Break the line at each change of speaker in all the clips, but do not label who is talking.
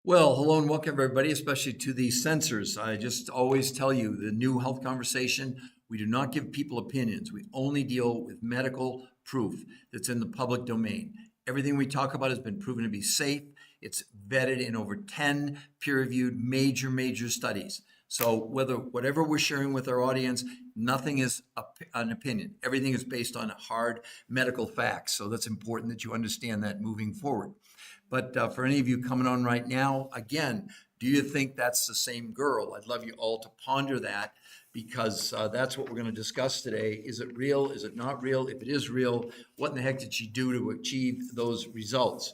Well, hello and welcome everybody, especially to the censors. I just always tell you the new health conversation, we do not give people opinions. We only deal with medical proof that's in the public domain. Everything we talk about has been proven to be safe. It's vetted in over 10 peer-reviewed major studies. So whatever we're sharing with our audience, nothing is an opinion. Everything is based on hard medical facts. So that's important that you understand that moving forward. But for any of you coming on right now, again, do you think that's the same girl? I'd love you all to ponder that because that's what we're going to discuss today. Is it real? Is it not real? If it is real, what in the heck did she do to achieve those results?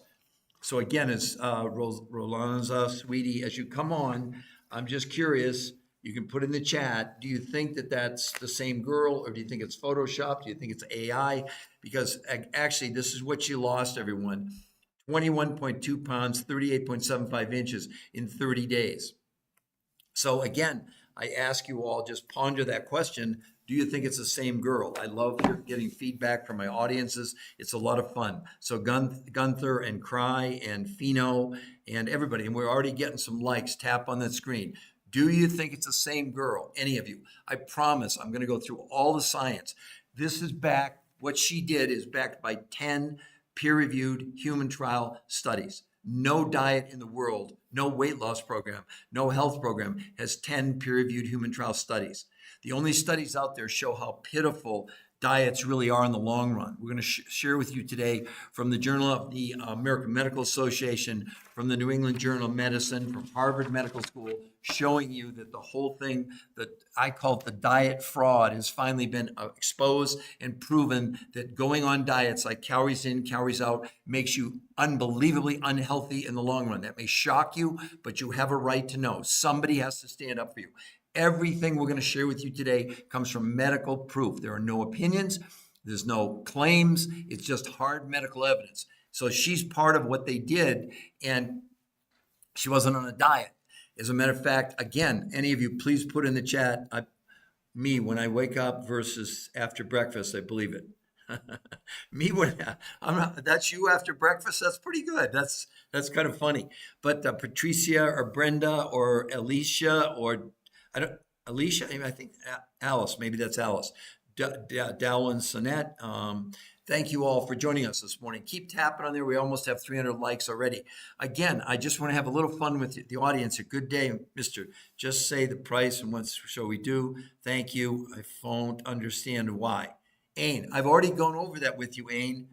So again, as Rolanza, sweetie, as you come on, I'm just curious. You can put in the chat, do you think that that's the same girl, or do you think it's Photoshop? Do you think it's AI? Because actually, this is what she lost, everyone. 21.2 pounds, 38.75 inches in 30 days. So again, I ask you all, just ponder that question. Do you think it's the same girl? I love getting feedback from my audiences. It's a lot of fun. So Gunther and Cry and Fino and everybody, and we're already getting some likes. Tap on that screen. Do you think it's the same girl? Any of you? I promise I'm going to go through all the science. This is backed, what she did is backed by 10 peer-reviewed human trial studies. No diet in the world, no weight loss program, no health program has 10 peer-reviewed human trial studies. The only studies out there show how pitiful diets really are in the long run. We're going to share with you today from the Journal of the American Medical Association, from the New England Journal of Medicine, from Harvard Medical School, showing you that the whole thing that I call the diet fraud has finally been exposed and proven that going on diets like calories in, calories out makes you unbelievably unhealthy in the long run. That may shock you, but you have a right to know. Somebody has to stand up for you. Everything we're going to share with you today comes from medical proof. There are no opinions. There's no claims. It's just hard medical evidence. So she's part of what they did, and she wasn't on a diet. As a matter of fact, again, any of you, please put in the chat, me when I wake up versus after breakfast, I believe it. Me when I'm not, that's you after breakfast. That's pretty good. That's kind of funny. But Patricia or Brenda or Alicia or I don't, Alicia, I think Alice, maybe that's Alice. Dallin Sonette. Thank you all for joining us this morning. Keep tapping on there. We almost have 300 likes already. Again, I just want to have a little fun with the audience. A good day, Mr. Just say the price and what shall we do? Thank you. I won't understand why. Ain, I've already gone over that with you, Ain.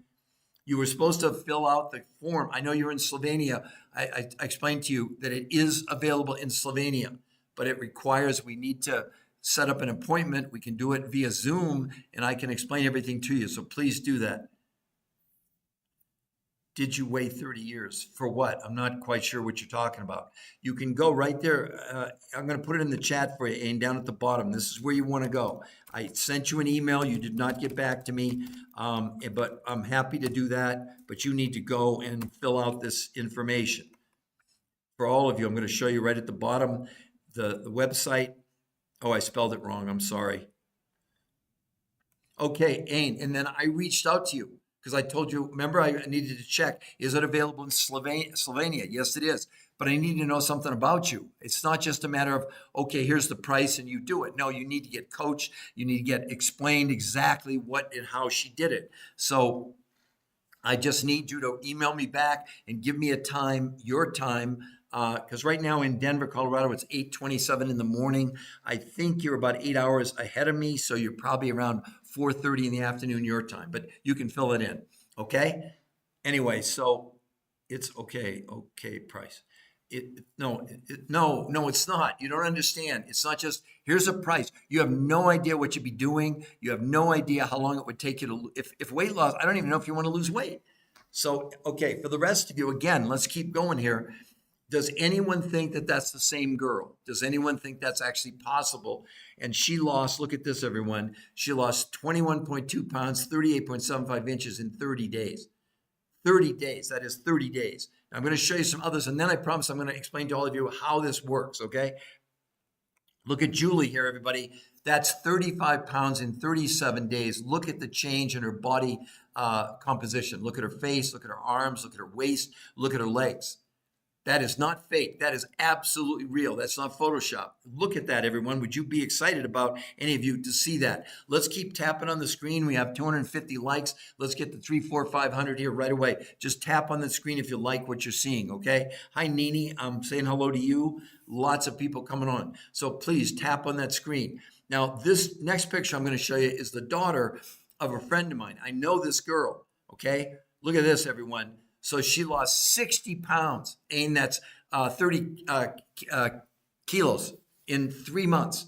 You were supposed to fill out the form. I know you're in Slovenia. I explained to you that it is available in Slovenia, but it requires, we need to set up an appointment. We can do it via Zoom, and I can explain everything to you. So please do that. Did you wait 30 years? For what? I'm not quite sure what you're talking about. You can go right there. I'm going to put it in the chat for you, Ain, down at the bottom. This is where you want to go. I sent you an email. You did not get back to me, but I'm happy to do that. But you need to go and fill out this information. For all of you, I'm going to show you right at the bottom the website. Oh, I spelled it wrong. I'm sorry. Okay, Ain. And then I reached out to you because I told you, remember, I needed to check, is it available in Slovenia? Yes, it is. But I need to know something about you. It's not just a matter of, okay, here's the price and you do it. No, you need to get coached. You need to get explained exactly what and how she did it. So I just need you to email me back and give me a time, your time, because right now in Denver, Colorado, it's 8:27 in the morning. I think you're about 8 hours ahead of me, so you're probably around 4:30 in the afternoon your time, but you can fill it in, okay? Anyway, so it's okay, price. No, it's not. You don't understand. It's not just, here's a price. You have no idea what you'd be doing. You have no idea how long it would take you to, if weight loss, I don't even know if you want to lose weight. So, okay, for the rest of you, again, let's keep going here. Does anyone think that that's the same girl? Does anyone think that's actually possible? And she lost, look at this, everyone. She lost 21.2 pounds, 38.75 inches in 30 days. 30 days, that is 30 days. Now, I'm going to show you some others, and then I promise I'm going to explain to all of you how this works, okay? Look at Julie here, everybody. That's 35 pounds in 37 days. Look at the change in her body composition. Look at her face, look at her arms, look at her waist, look at her legs. That is not fake. That is absolutely real. That's not Photoshop. Look at that, everyone. Would you be excited about any of you to see that? Let's keep tapping on the screen. We have 250 likes. Let's get to 300, 400, 500 here right away. Just tap on the screen if you like what you're seeing, okay? Hi, Nini. I'm saying hello to you. Lots of people coming on. So please tap on that screen. Now, this next picture I'm going to show you is the daughter of a friend of mine. I know this girl, okay? Look at this, everyone. So she lost 60 pounds, and that's 30 kilos in 3 months.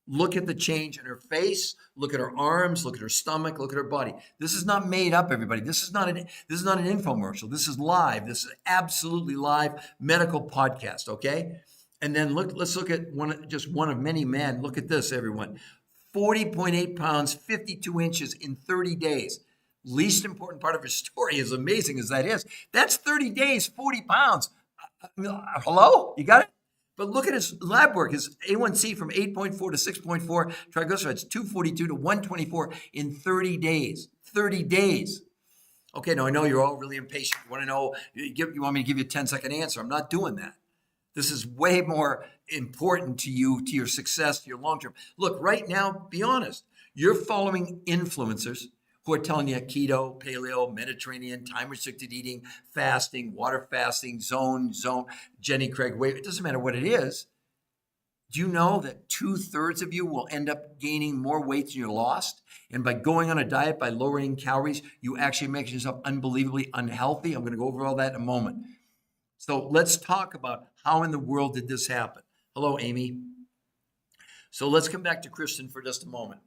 Look at the change in her face. Look at her arms. Look at her stomach. Look at her body. This is not made up, everybody. This is not an infomercial. This is live. This is absolutely live medical podcast. Okay. And then let's look at just one of many men. Look at this, everyone. 40.8 pounds, 52 inches in 30 days. Least important part of her story, as amazing as that is, that's 30 days, 40 pounds. Hello? You got it? But look at his lab work. His A1C from 8.4 to 6.4, triglycerides 242 to 124 in 30 days. 30 days. Okay, now I know you're all really impatient. You want to know, you want me to give you a 10-second answer. I'm not doing that. This is way more important to you, to your success, to your long-term. Look, right now, be honest. You're following influencers who are telling you keto, paleo, Mediterranean, time-restricted eating, fasting, water fasting, zone, Jenny Craig, wait, it doesn't matter what it is. Do you know that 2/3 of you will end up gaining more weight than you lost? And by going on a diet, by lowering calories, you actually make yourself unbelievably unhealthy. I'm going to go over all that in a moment. So let's talk about how in the world did this happen. Hello, Amy. So let's come back to Kristen for just a moment.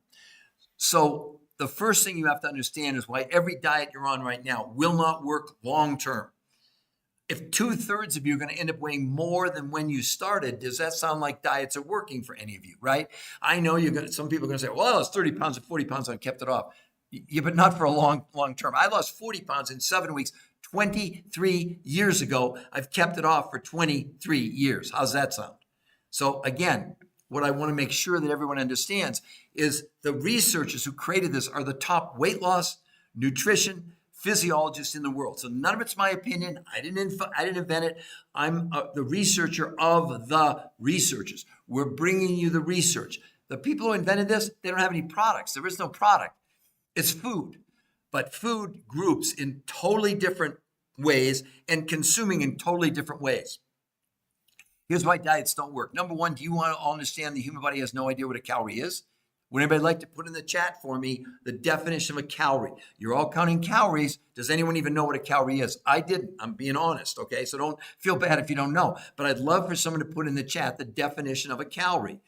So the first thing you have to understand is why every diet you're on right now will not work long term. If 2/3 of you are going to end up weighing more than when you started, does that sound like diets are working for any of you, right? I know some people are going to say, well, it's 30 pounds or 40 pounds, I kept it off. Yeah, but not for a long term. I lost 40 pounds in 7 weeks, 23 years ago. I've kept it off for 23 years. How's that sound? So again, what I want to make sure that everyone understands is the researchers who created this are the top weight loss, nutrition, physiologists in the world. So none of it's my opinion. I didn't invent it. I'm the researcher of the researchers. We're bringing you the research. The people who invented this, they don't have any products. There is no product. It's food. But food groups in totally different ways and consuming in totally different ways. Here's why diets don't work. Number one, do you want to understand the human body has no idea what a calorie is? Would anybody like to put in the chat for me the definition of a calorie? You're all counting calories. Does anyone even know what a calorie is? I didn't. I'm being honest, okay? So don't feel bad if you don't know. But I'd love for someone to put in the chat the definition of a calorie.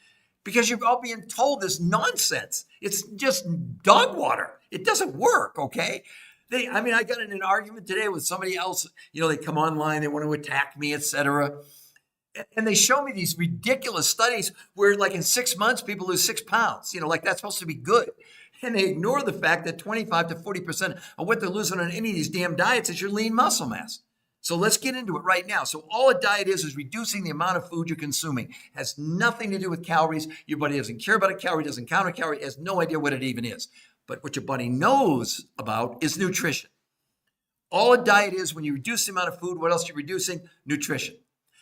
Because you're all being told this nonsense. It's just dog water. It doesn't work, okay? I got in an argument today with somebody else. They come online, they want to attack me, etc. And they show me these ridiculous studies where, like, in 6 months, people lose 6 pounds. Like that's supposed to be good. And they ignore the fact that 25 to 40% of what they're losing on any of these damn diets is your lean muscle mass. So let's get into it right now. So all a diet is reducing the amount of food you're consuming. It has nothing to do with calories. Your body doesn't care about a calorie, doesn't count a calorie, has no idea what it even is. But what your body knows about is nutrition. All a diet is, when you reduce the amount of food, what else are you reducing? Nutrition.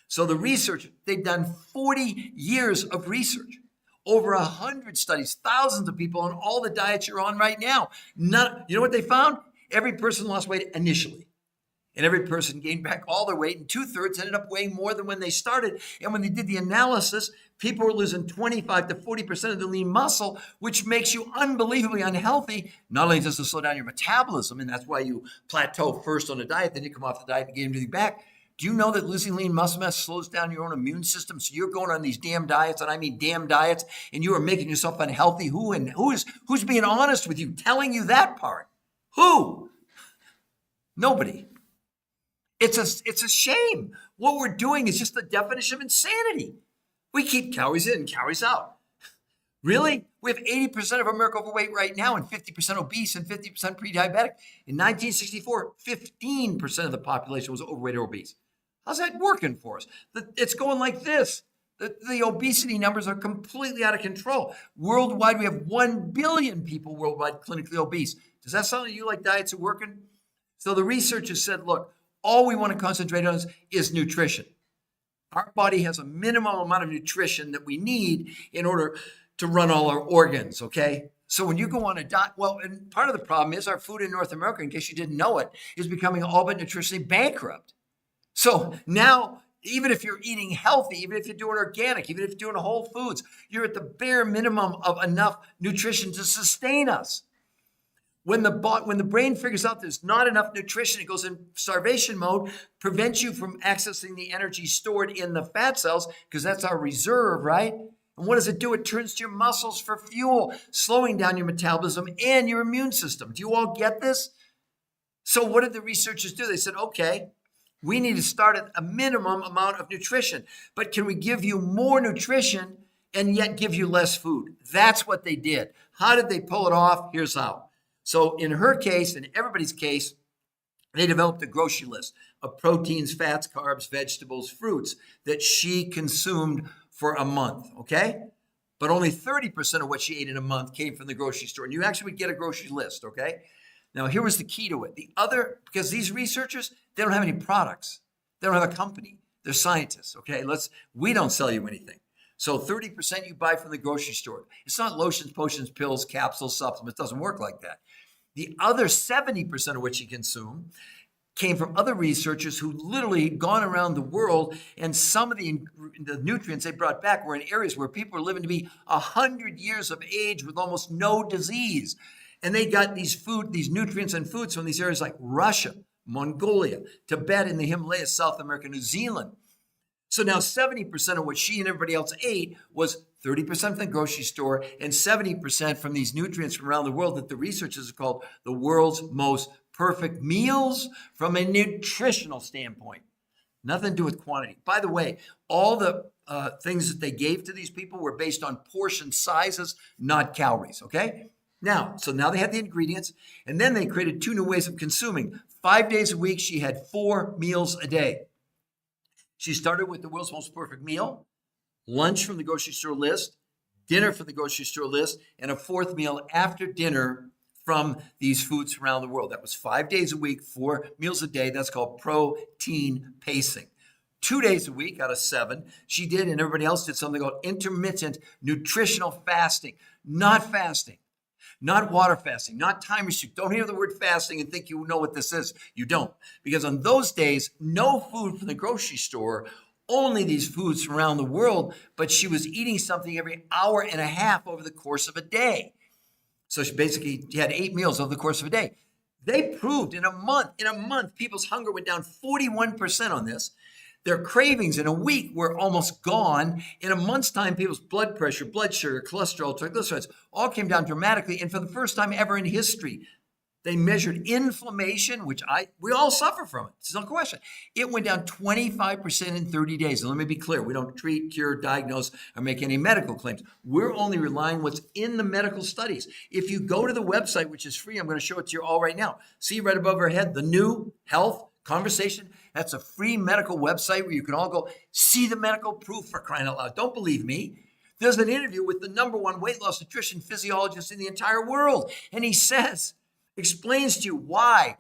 So the research, they've done 40 years of research, over 100 studies, thousands of people on all the diets you're on right now. You know what they found? Every person lost weight initially. And every person gained back all their weight, and 2/3 ended up weighing more than when they started. And when they did the analysis, people were losing 25 to 40% of the lean muscle, which makes you unbelievably unhealthy. Not only does it slow down your metabolism, and that's why you plateau first on a diet, then you come off the diet and gain everything back. Do you know that losing lean muscle mass slows down your own immune system? So you're going on these damn diets, and I mean damn diets, and you are making yourself unhealthy. Who's being honest with you, telling you that part? Who? Nobody. It's a shame. What we're doing is just the definition of insanity. We keep calories in and calories out. Really? We have 80% of America overweight right now, and 50% obese and 50% pre-diabetic. In 1964, 15% of the population was overweight or obese. How's that working for us? It's going like this. The obesity numbers are completely out of control. Worldwide, we have 1 billion people worldwide clinically obese. Does that sound to you like diets are working? So the researchers said, look, all we want to concentrate on is nutrition. Our body has a minimum amount of nutrition that we need in order to run all our organs, okay? So when you go on a diet, well, and part of the problem is our food in North America, in case you didn't know it, is becoming all but nutritionally bankrupt. So now, even if you're eating healthy, even if you're doing organic, even if you're doing whole foods, you're at the bare minimum of enough nutrition to sustain us. When the brain figures out there's not enough nutrition, it goes in starvation mode, prevents you from accessing the energy stored in the fat cells, because that's our reserve, right? And what does it do? It turns to your muscles for fuel, slowing down your metabolism and your immune system. Do you all get this? So what did the researchers do? They said, okay, we need to start at a minimum amount of nutrition, but can we give you more nutrition and yet give you less food? That's what they did. How did they pull it off? Here's how. So in her case, in everybody's case, they developed a grocery list of proteins, fats, carbs, vegetables, fruits that she consumed for a month, okay? But only 30% of what she ate in a month came from the grocery store. And you actually would get a grocery list, okay? Now, here was the key to it. Because these researchers, they don't have any products. They don't have a company. They're scientists, okay? We don't sell you anything. So 30% you buy from the grocery store. It's not lotions, potions, pills, capsules, supplements. It doesn't work like that. The other 70% of what you consume came from other researchers who literally had gone around the world, and some of the nutrients they brought back were in areas where people were living to be 100 years of age with almost no disease. And they got these nutrients and foods from these areas like Russia, Mongolia, Tibet, and the Himalayas, South America, New Zealand. So now 70% of what she and everybody else ate was 30% from the grocery store and 70% from these nutrients from around the world that the researchers have called the world's most perfect meals from a nutritional standpoint. Nothing to do with quantity. By the way, all the things that they gave to these people were based on portion sizes, not calories, okay? Now they had the ingredients, and then they created 2 new ways of consuming. 5 days a week, she had 4 meals a day. She started with the world's most perfect meal, lunch from the grocery store list, dinner from the grocery store list, and a 4th meal after dinner from these foods around the world. That was 5 days a week, 4 meals a day. That's called protein pacing. 2 days a week out of 7, she did, and everybody else did something called intermittent nutritional fasting. Not fasting, not water fasting, not time restrict. Don't hear the word fasting and think you know what this is. You don't. Because on those days, no food from the grocery store, only these foods from around the world, but she was eating something every hour and a half over the course of a day. So she basically had 8 meals over the course of a day. They proved in a month, people's hunger went down 41% on this. Their cravings in a week were almost gone. In a month's time, people's blood pressure, blood sugar, cholesterol, triglycerides all came down dramatically. And for the first time ever in history, they measured inflammation, which we all suffer from it. It's no question. It went down 25% in 30 days. And let me be clear, we don't treat, cure, diagnose, or make any medical claims. We're only relying on what's in the medical studies. If you go to the website, which is free, I'm going to show it to you all right now. See right above our head, the new health conversation. That's a free medical website where you can all go see the medical proof, for crying out loud. Don't believe me. There's an interview with the #1 weight loss nutrition physiologist in the entire world. And he explains to you why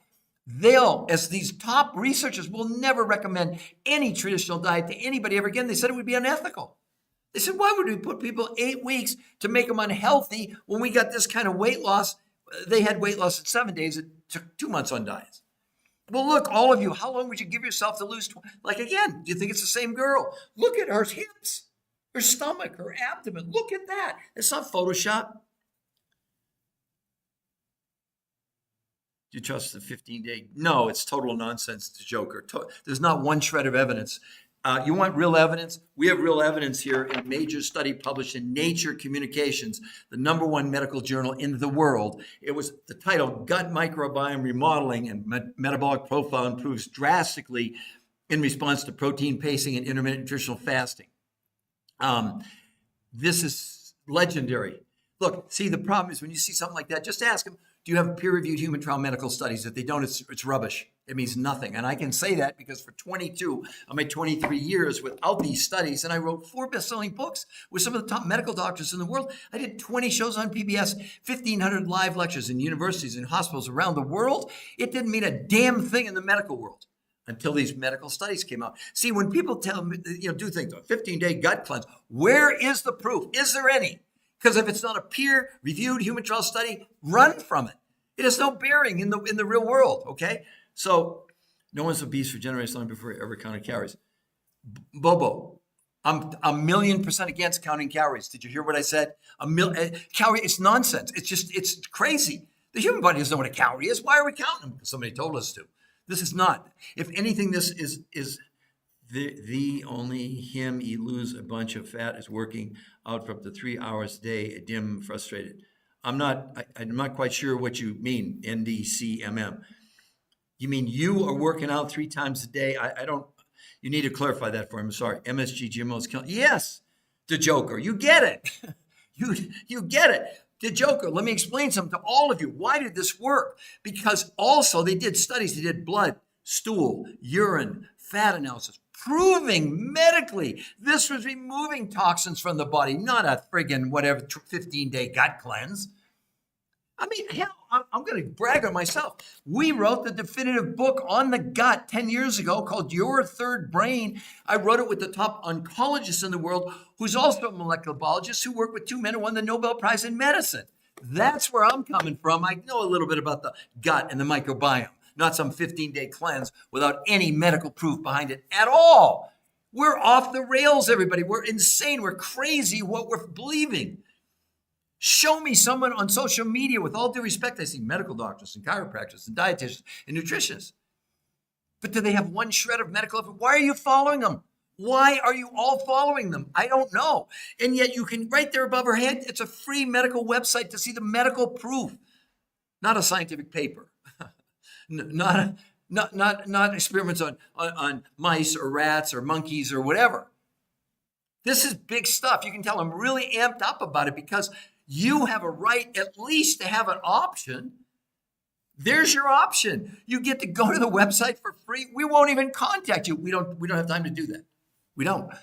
as these top researchers, will never recommend any traditional diet to anybody ever again. They said it would be unethical. They said, why would we put people 8 weeks to make them unhealthy when we got this kind of weight loss? They had weight loss in 7 days. It took 2 months on diets. Well, look, all of you, how long would you give yourself to lose? Again, do you think it's the same girl? Look at her hips, her stomach, her abdomen. Look at that. It's not Photoshop. Do you trust the 15-day? No, it's total nonsense. It's a joker. There's not one shred of evidence. You want real evidence? We have real evidence here in a major study published in Nature Communications, the #1 medical journal in the world. It was the title, Gut Microbiome Remodeling and Metabolic Profile Improves Drastically in Response to Protein Pacing and Intermittent Nutritional Fasting. This is legendary. Look, see, the problem is when you see something like that, just ask them, do you have peer-reviewed human trial medical studies? If they don't, it's rubbish. It means nothing. And I can say that because for 22 of my 23 years without these studies, and I wrote 4 best-selling books with some of the top medical doctors in the world. I did 20 shows on PBS, 1,500 live lectures in universities and hospitals around the world. It didn't mean a damn thing in the medical world. until these medical studies came out. See, when people tell me, do things, a 15-day gut cleanse, where is the proof? Is there any? Because if it's not a peer-reviewed human trial study, run from it. It has no bearing in the real world, okay? So no one's obese for generations long before he ever counted calories. Bobo, I'm 1,000,000% against counting calories. Did you hear what I said? Calorie, it's nonsense. It's crazy. The human body doesn't know what a calorie is. Why are we counting them? Because somebody told us to. This is not. If anything, this is the only him he lose a bunch of fat is working out for up to 3 hours a day, dim, frustrated. I'm not quite sure what you mean, NDCMM. You mean you are working out 3 times a day? I don't, you need to clarify that for him. I'm sorry. MSG GMOs killing. Yes, the Joker. You get it. You get it. The Joker. Let me explain something to all of you. Why did this work? Because also they did studies. They did blood, stool, urine, fat analysis, proving medically this was removing toxins from the body, not a friggin' whatever 15-day gut cleanse. I mean, hell, I'm going to brag on myself. We wrote the definitive book on the gut 10 years ago called Your Third Brain. I wrote it with the top oncologist in the world, who's also a molecular biologist, who worked with 2 men who won the Nobel Prize in medicine. That's where I'm coming from. I know a little bit about the gut and the microbiome, not some 15-day cleanse without any medical proof behind it at all. We're off the rails, everybody. We're insane. We're crazy what we're believing. Show me someone on social media, with all due respect, I see medical doctors and chiropractors and dietitians and nutritionists. But do they have one shred of medical evidence? Why are you following them? Why are you all following them? I don't know. And yet you can, right there above our head, it's a free medical website to see the medical proof, not a scientific paper, not experiments on mice or rats or monkeys or whatever. This is big stuff. You can tell I'm really amped up about it because you have a right at least to have an option. There's your option. You get to go to the website for free. We won't even contact you. We don't have time to do that. We don't.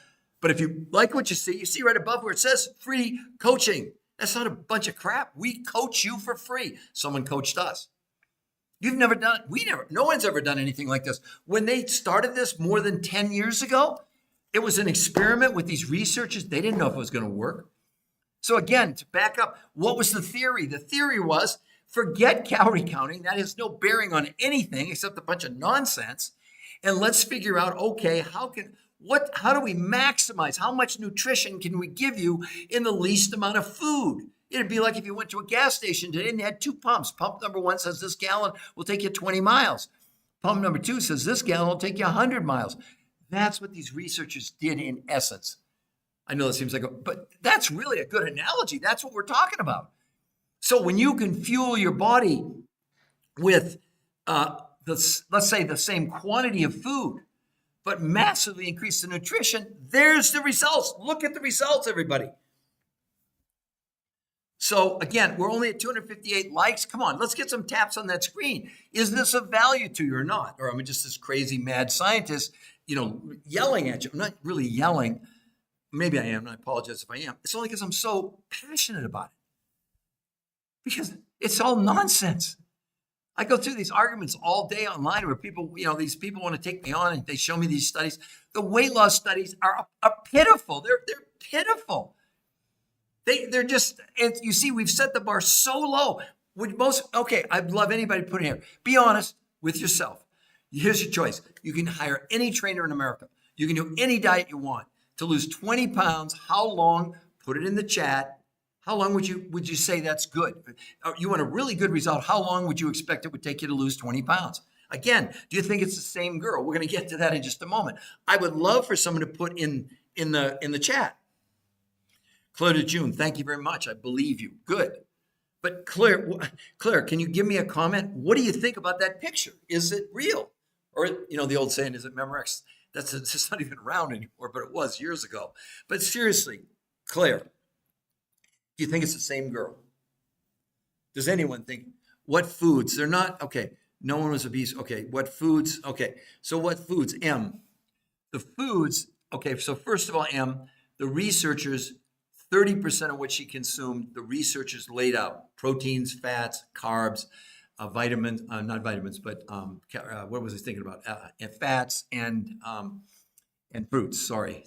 But if you like what you see right above where it says free coaching. That's not a bunch of crap. We coach you for free. Someone coached us. No one's ever done anything like this. When they started this more than 10 years ago, it was an experiment with these researchers. They didn't know if it was going to work. So again, to back up, what was the theory? The theory was forget calorie counting. That has no bearing on anything except a bunch of nonsense. And let's figure out, okay, how do we maximize? How much nutrition can we give you in the least amount of food? It'd be like if you went to a gas station today and they had 2 pumps. Pump number 1 says this gallon will take you 20 miles. Pump number 2 says this gallon will take you 100 miles. That's what these researchers did in essence. I know that seems like but that's really a good analogy. That's what we're talking about. So when you can fuel your body with, let's say the same quantity of food, but massively increase the nutrition, there's the results. Look at the results, everybody. So again, we're only at 258 likes. Come on, let's get some taps on that screen. Is this of value to you or not? Or am I just this crazy mad scientist, yelling at you? I'm not really yelling. Maybe I am, and I apologize if I am. It's only because I'm so passionate about it. Because it's all nonsense. I go through these arguments all day online where people, these people want to take me on and they show me these studies. The weight loss studies are pitiful. They're pitiful. They're just, you see, we've set the bar so low. I'd love anybody to put in here. Be honest with yourself. Here's your choice. You can hire any trainer in America. You can do any diet you want. To lose 20 pounds, how long? Put it in the chat. How long would you say that's good? You want a really good result. How long would you expect it would take you to lose 20 pounds? Again, do you think it's the same girl? We're going to get to that in just a moment. I would love for someone to put in the chat. Claire de June, thank you very much. I believe you. Good. But Claire, can you give me a comment? What do you think about that picture? Is it real? Or, the old saying, is it Memorex? That's just not even around anymore, but it was years ago. But seriously, Claire, do you think it's the same girl? Does anyone think, what foods? They're not, okay, no one was obese. Okay, what foods? Okay, so what foods? M. The foods, okay, so first of all, M, the researchers, 30% of what she consumed, the researchers laid out. Proteins, fats, carbs, vitamins, not vitamins, but what was I thinking about? Fats and fruits. Sorry,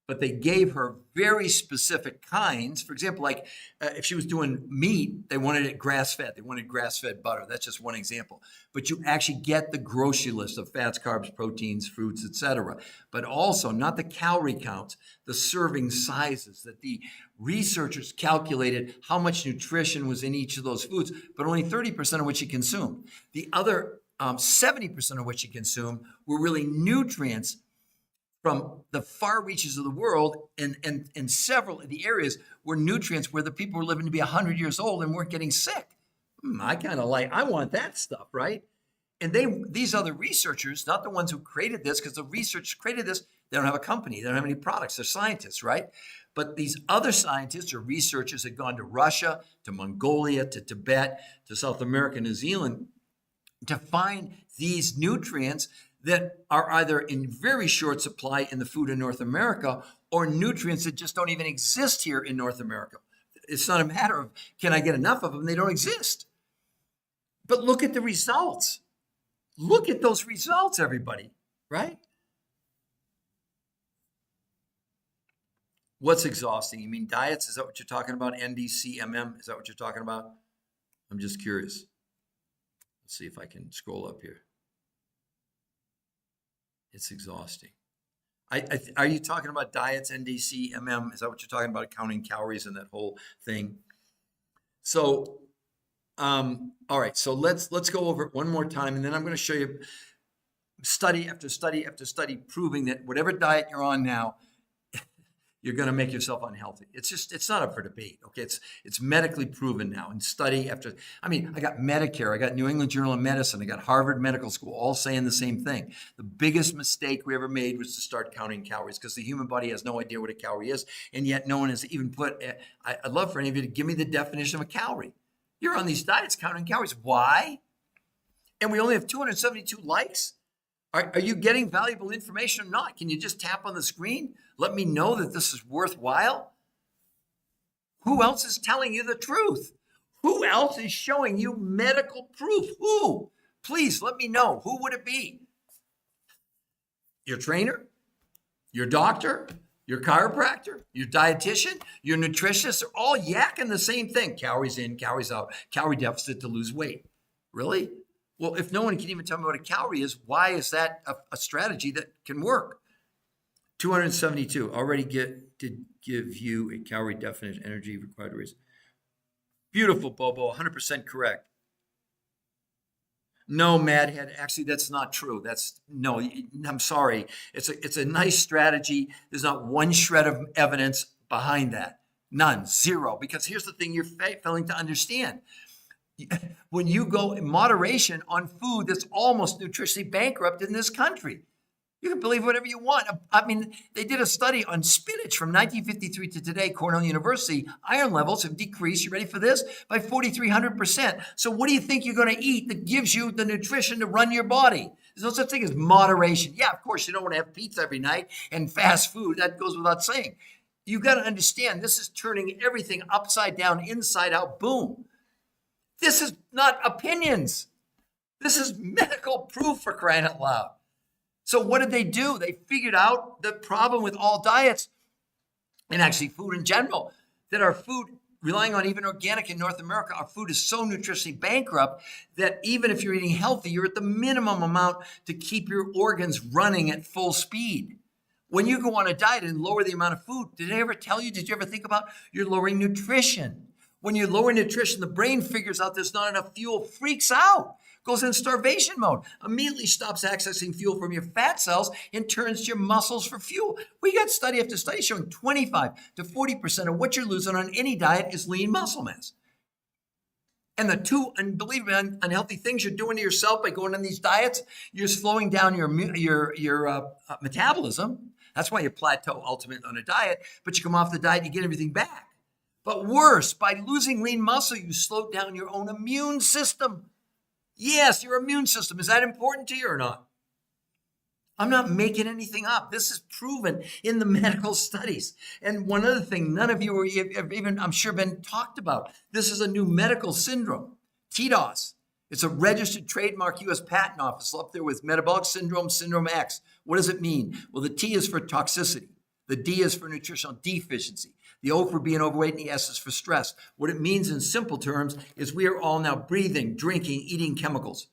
but they gave her very specific kinds. For example, like if she was doing meat, they wanted it grass-fed. They wanted grass-fed butter. That's just one example. But you actually get the grocery list of fats, carbs, proteins, fruits, etc. But also not the calorie counts, the serving sizes that the researchers calculated how much nutrition was in each of those foods, but only 30% of what she consumed. The other 70% of what she consumed were really nutrients from the far reaches of the world, and several of the areas where nutrients where the people were living to be 100 years old and weren't getting sick. I want that stuff, right? And these other researchers, not the ones who created this, because the researchers created this, they don't have a company, they don't have any products, they're scientists, right? But these other scientists or researchers had gone to Russia, to Mongolia, to Tibet, to South America, New Zealand, to find these nutrients that are either in very short supply in the food in North America or nutrients that just don't even exist here in North America. It's not a matter of, can I get enough of them? They don't exist. But look at the results. Look at those results, everybody, right? What's exhausting? You mean diets? Is that what you're talking about? NDCMM? Is that what you're talking about? I'm just curious. Let's see if I can scroll up here. It's exhausting. Are you talking about diets, NDCMM? Is that what you're talking about? Counting calories and that whole thing? So, all right. So let's go over it one more time, and then I'm going to show you study after study after study proving that whatever diet you're on now, you're going to make yourself unhealthy. It's not up for debate. Okay. It's medically proven now, and study after, I got Medicare, I got New England Journal of Medicine, I got Harvard Medical School, all saying the same thing. The biggest mistake we ever made was to start counting calories, because the human body has no idea what a calorie is. And yet no one has even put, I'd love for any of you to give me the definition of a calorie. You're on these diets counting calories. Why? And we only have 272 likes. Are you getting valuable information or not? Can you just tap on the screen? Let me know that this is worthwhile. Who else is telling you the truth? Who else is showing you medical proof? Who? Please let me know. Who would it be? Your trainer? Your doctor? Your chiropractor? Your dietitian? Your nutritionist? They're all yakking the same thing. Calories in, calories out. Calorie deficit to lose weight. Really? Well, if no one can even tell me what a calorie is, why is that a strategy that can work? 272 already did give you a calorie deficit energy required to raise. Beautiful, Bobo, 100% correct. No, Madhead, actually, that's not true. No, I'm sorry. It's a nice strategy. There's not one shred of evidence behind that. None, zero. Because here's the thing you're failing to understand. When you go in moderation on food that's almost nutritionally bankrupt in this country, you can believe whatever you want. They did a study on spinach from 1953 to today, Cornell University. Iron levels have decreased, you ready for this, by 4,300%. So what do you think you're going to eat that gives you the nutrition to run your body? There's no such thing as moderation. Yeah, of course, you don't want to have pizza every night and fast food. That goes without saying. You've got to understand, this is turning everything upside down, inside out, boom. This is not opinions. This is medical proof, for crying out loud. So what did they do? They figured out the problem with all diets, and actually food in general, that our food, relying on even organic in North America, our food is so nutritionally bankrupt that even if you're eating healthy, you're at the minimum amount to keep your organs running at full speed. When you go on a diet and lower the amount of food, did you ever think about you're lowering nutrition? When you lower nutrition, the brain figures out there's not enough fuel, freaks out, goes in starvation mode, immediately stops accessing fuel from your fat cells and turns to your muscles for fuel. We got study after study showing 25 to 40% of what you're losing on any diet is lean muscle mass. And the two unbelievably unhealthy things you're doing to yourself by going on these diets, you're slowing down your metabolism. That's why you plateau ultimately on a diet, but you come off the diet, you get everything back. But worse, by losing lean muscle, you slow down your own immune system. Yes, your immune system. Is that important to you or not? I'm not making anything up. This is proven in the medical studies. And one other thing, none of you have even, I'm sure, been talked about. This is a new medical syndrome, TDOS. It's a registered trademark U.S. Patent Office up there with metabolic syndrome, syndrome X. What does it mean? Well, the T is for toxicity. The D is for nutritional deficiency. The O for being overweight, and the S is for stress. What it means in simple terms is we are all now breathing, drinking, eating chemicals.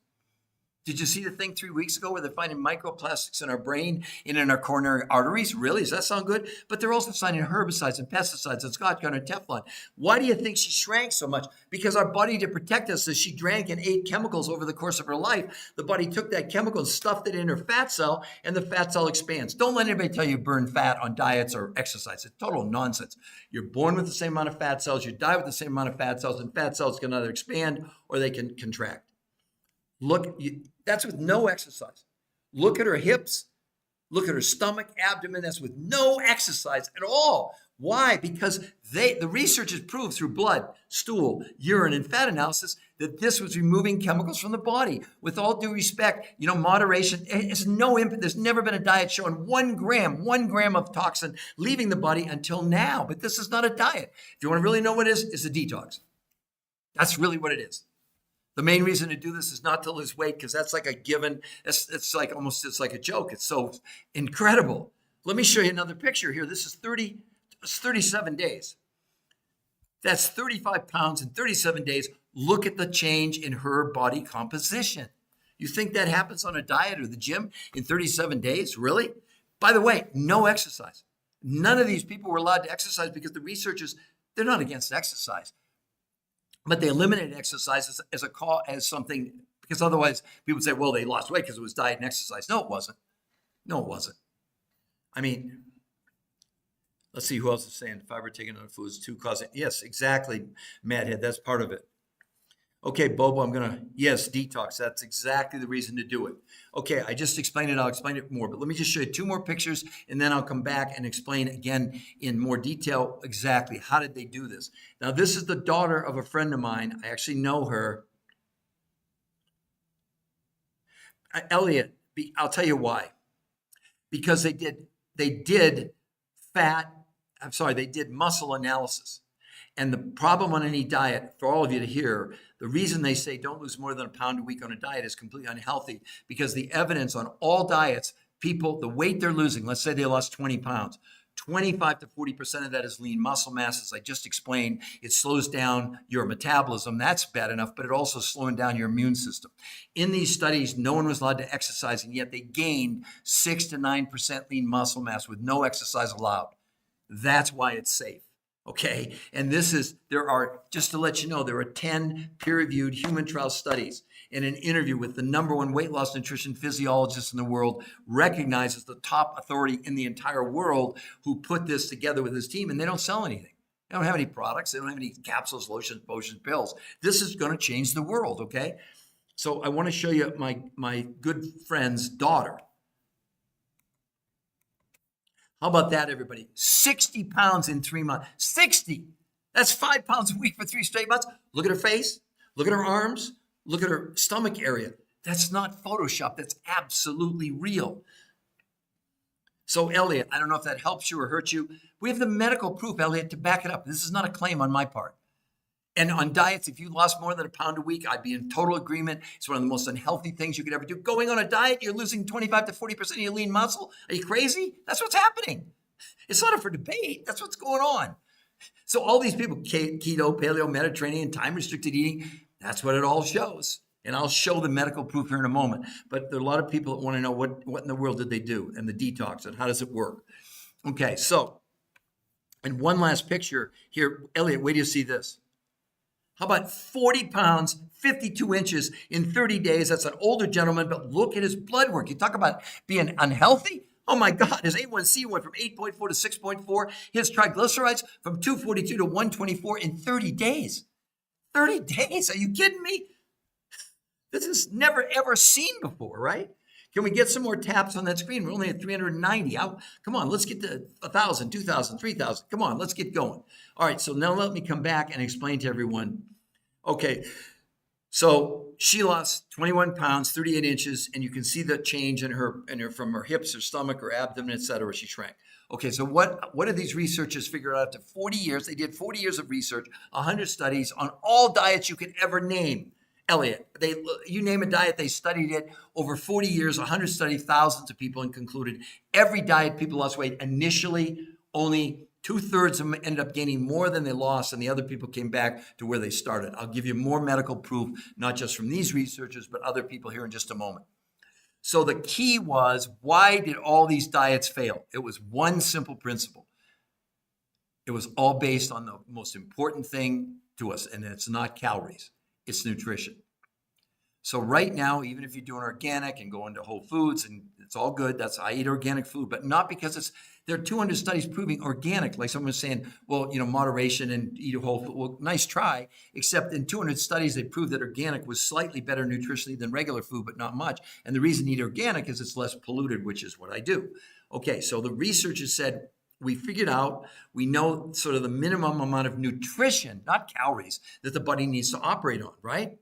Did you see the thing 3 weeks ago where they're finding microplastics in our brain and in our coronary arteries? Really? Does that sound good? But they're also finding herbicides and pesticides and Scott Gunner and Teflon. Why do you think she shrank so much? Because our body, to protect us, as she drank and ate chemicals over the course of her life, the body took that chemical and stuffed it in her fat cell, and the fat cell expands. Don't let anybody tell you burn fat on diets or exercise. It's total nonsense. You're born with the same amount of fat cells, you die with the same amount of fat cells, and fat cells can either expand or they can contract. That's with no exercise. Look at her hips, look at her stomach, abdomen. That's with no exercise at all. Why? Because the research has proved through blood, stool, urine, and fat analysis that this was removing chemicals from the body. With all due respect, moderation is no impact. There's never been a diet showing 1 gram of toxin leaving the body until now. But this is not a diet. If you want to really know what it is, it's a detox. That's really what it is. The main reason to do this is not to lose weight, because that's like a given. It's like a joke. It's so incredible. Let me show you another picture here. This is 37 days. That's 35 pounds in 37 days. Look at the change in her body composition. You think that happens on a diet or the gym in 37 days? Really? By the way, no exercise. None of these people were allowed to exercise because the researchers, they're not against exercise. But they eliminated exercise as something, because otherwise people would say, well, they lost weight because it was diet and exercise. No, it wasn't. I mean, let's see who else is saying fiber taken on foods too causing. Yes, exactly, Madhead. That's part of it. Okay, Bobo, yes, detox. That's exactly the reason to do it. Okay, I just explained it. I'll explain it more, but let me just show you 2 more pictures, and then I'll come back and explain again in more detail exactly how did they do this. Now, this is the daughter of a friend of mine. I actually know her. Elliot, I'll tell you why. Because they did muscle analysis. And the problem on any diet, for all of you to hear, the reason they say don't lose more than a pound a week on a diet is completely unhealthy, because the evidence on all diets, people, the weight they're losing, let's say they lost 20 pounds, 25 to 40% of that is lean muscle mass. As I just explained, it slows down your metabolism. That's bad enough, but it also slowing down your immune system. In these studies, no one was allowed to exercise, and yet they gained 6 to 9% lean muscle mass with no exercise allowed. That's why it's safe. Okay, and just to let you know, there are 10 peer-reviewed human trial studies in an interview with the #1 weight loss nutrition physiologist in the world, recognized as the top authority in the entire world, who put this together with his team, and they don't sell anything. They don't have any products. They don't have any capsules, lotions, potions, pills. This is going to change the world, okay? So I want to show you my good friend's daughter. How about that, everybody? 60 pounds in 3 months. 60! That's 5 pounds a week for 3 straight months. Look at her face. Look at her arms. Look at her stomach area. That's not Photoshop. That's absolutely real. So, Elliot, I don't know if that helps you or hurts you. We have the medical proof, Elliot, to back it up. This is not a claim on my part. And on diets, if you lost more than a pound a week, I'd be in total agreement. It's one of the most unhealthy things you could ever do. Going on a diet, you're losing 25 to 40% of your lean muscle. Are you crazy? That's what's happening. It's not up for debate. That's what's going on. So all these people, keto, paleo, Mediterranean, time-restricted eating, that's what it all shows. And I'll show the medical proof here in a moment. But there are a lot of people that want to know what in the world did they do, and the detox, and how does it work? Okay, so, and one last picture here. Elliot, wait till you see this. How about 40 pounds, 52 inches in 30 days? That's an older gentleman, but look at his blood work. You talk about being unhealthy? Oh my God, his A1C went from 8.4 to 6.4. His triglycerides from 242 to 124 in 30 days. 30 days? Are you kidding me? This is never ever seen before, right? Can we get some more taps on that screen? We're only at 390. Come on, let's get to 1,000, 2,000, 3,000. Come on, let's get going. All right, so now let me come back and explain to everyone. Okay, so she lost 21 pounds, 38 inches, and you can see the change in her from her hips, her stomach, her abdomen, etc. She shrank. Okay, so what did these researchers figure out after 40 years? They did 40 years of research, 100 studies on all diets you could ever name. Elliot, you name a diet, they studied it over 40 years, 100 studied thousands of people and concluded every diet people lost weight initially, only 2/3 of them ended up gaining more than they lost, and the other people came back to where they started. I'll give you more medical proof, not just from these researchers, but other people here in just a moment. So the key was, why did all these diets fail? It was one simple principle. It was all based on the most important thing to us, and it's not calories, it's nutrition. So right now, even if you're doing organic and going to Whole Foods, and it's all good, I eat organic food, but not because there are 200 studies proving organic, like someone was saying, well, moderation and eat a whole food. Well, nice try, except in 200 studies, they proved that organic was slightly better nutritionally than regular food, but not much. And the reason you eat organic is it's less polluted, which is what I do. Okay, so the researchers said, we figured out, we know sort of the minimum amount of nutrition, not calories, that the body needs to operate on, right?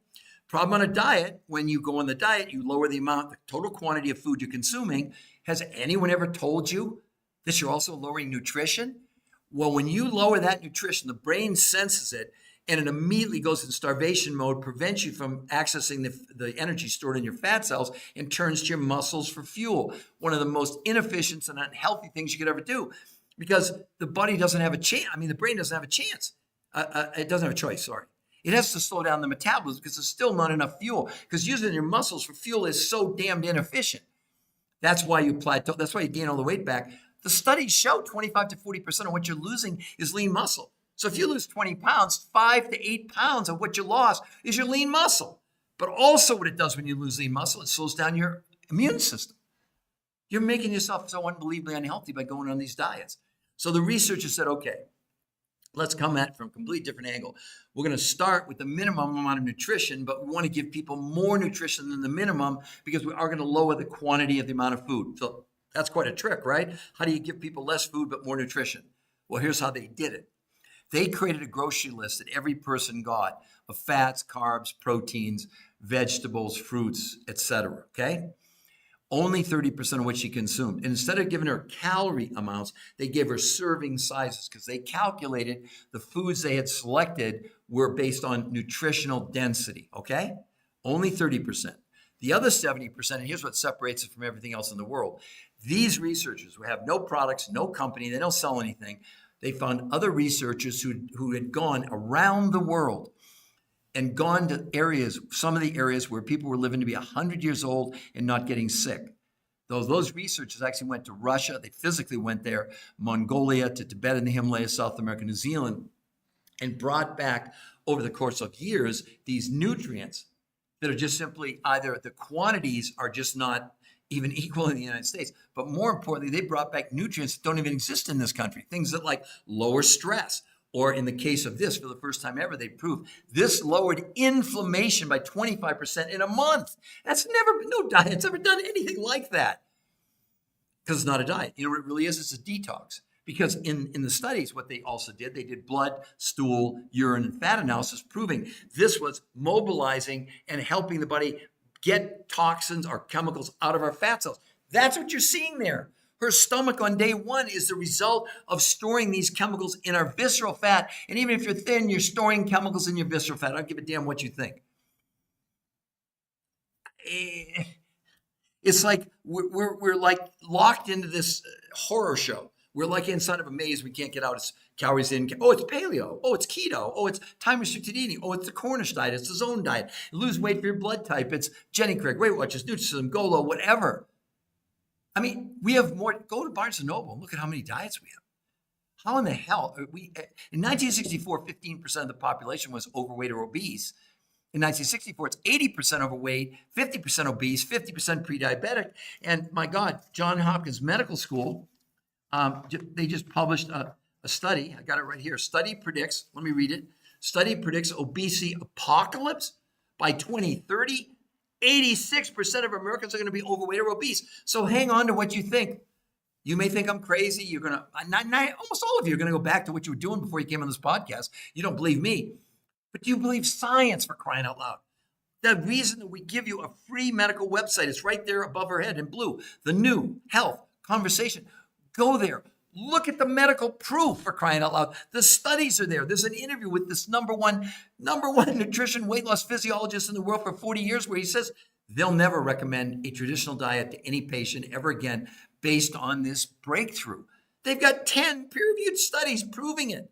Problem on a diet, when you go on the diet, you lower the total quantity of food you're consuming. Has anyone ever told you that you're also lowering nutrition? Well, when you lower that nutrition, the brain senses it, and it immediately goes in starvation mode, prevents you from accessing the energy stored in your fat cells, and turns to your muscles for fuel. One of the most inefficient and unhealthy things you could ever do, because the body doesn't have a chance. The brain doesn't have a chance. It doesn't have a choice, sorry. It has to slow down the metabolism because there's still not enough fuel, because using your muscles for fuel is so damned inefficient. That's why you plateau. That's why you gain all the weight back. The studies show 25 to 40% of what you're losing is lean muscle. So if you lose 20 pounds, 5 to 8 pounds of what you lost is your lean muscle. But also what it does when you lose lean muscle, it slows down your immune system. You're making yourself so unbelievably unhealthy by going on these diets. So the researchers said, okay, let's come at it from a completely different angle. We're going to start with the minimum amount of nutrition, but we want to give people more nutrition than the minimum because we are going to lower the quantity of the amount of food. So that's quite a trick, right? How do you give people less food but more nutrition? Well, here's how they did it. They created a grocery list that every person got of fats, carbs, proteins, vegetables, fruits, etc. Okay? Only 30% of what she consumed. And instead of giving her calorie amounts, they gave her serving sizes because they calculated the foods they had selected were based on nutritional density, okay? Only 30%. The other 70%, and here's what separates it from everything else in the world. These researchers who have no products, no company, they don't sell anything. They found other researchers who had gone around the world and gone to areas, some of the areas where people were living to be 100 years old and not getting sick. Those researchers actually went to Russia. They physically went there, Mongolia, to Tibet and the Himalayas, South America, New Zealand, and brought back over the course of years these nutrients that are just simply either the quantities are just not even equal in the United States, but more importantly, they brought back nutrients that don't even exist in this country. Things that like lower stress, or in the case of this, for the first time ever, they proved this lowered inflammation by 25% in a month. No diet's ever done anything like that. Because it's not a diet. You know what it really is? It's a detox. Because in the studies, what they also did, they did blood, stool, urine, and fat analysis, proving this was mobilizing and helping the body get toxins or chemicals out of our fat cells. That's what you're seeing there. Her stomach on day one is the result of storing these chemicals in our visceral fat. And even if you're thin, you're storing chemicals in your visceral fat. I don't give a damn what you think. It's like we're like locked into this horror show. We're like inside of a maze. We can't get out. It's calories in. Oh, it's paleo. Oh, it's keto. Oh, it's time-restricted eating. Oh, it's the Cornish diet. It's the zone diet. Lose weight for your blood type. It's Jenny Craig, Weight Watchers, Nutrisystem, Golo, whatever. We have more. Go to Barnes & Noble and look at how many diets we have. How in the hell are we? In 1964, 15% of the population was overweight or obese. In 1964, it's 80% overweight, 50% obese, 50% pre-diabetic. And my God, Johns Hopkins Medical School, they just published a study. I got it right here. Study predicts, let me read it. Study predicts obesity apocalypse by 2030. 86% of Americans are going to be overweight or obese. So hang on to what you think. You may think I'm crazy. You're going to, almost all of you are going to go back to what you were doing before you came on this podcast. You don't believe me, but you believe science, for crying out loud. The reason that we give you a free medical website is right there above our head in blue. The New Health Conversation. Go there. Look at the medical proof, for crying out loud. The studies are there. There's an interview with this number one nutrition weight loss physiologist in the world for 40 years where he says they'll never recommend a traditional diet to any patient ever again based on this breakthrough. They've got 10 peer-reviewed studies proving it.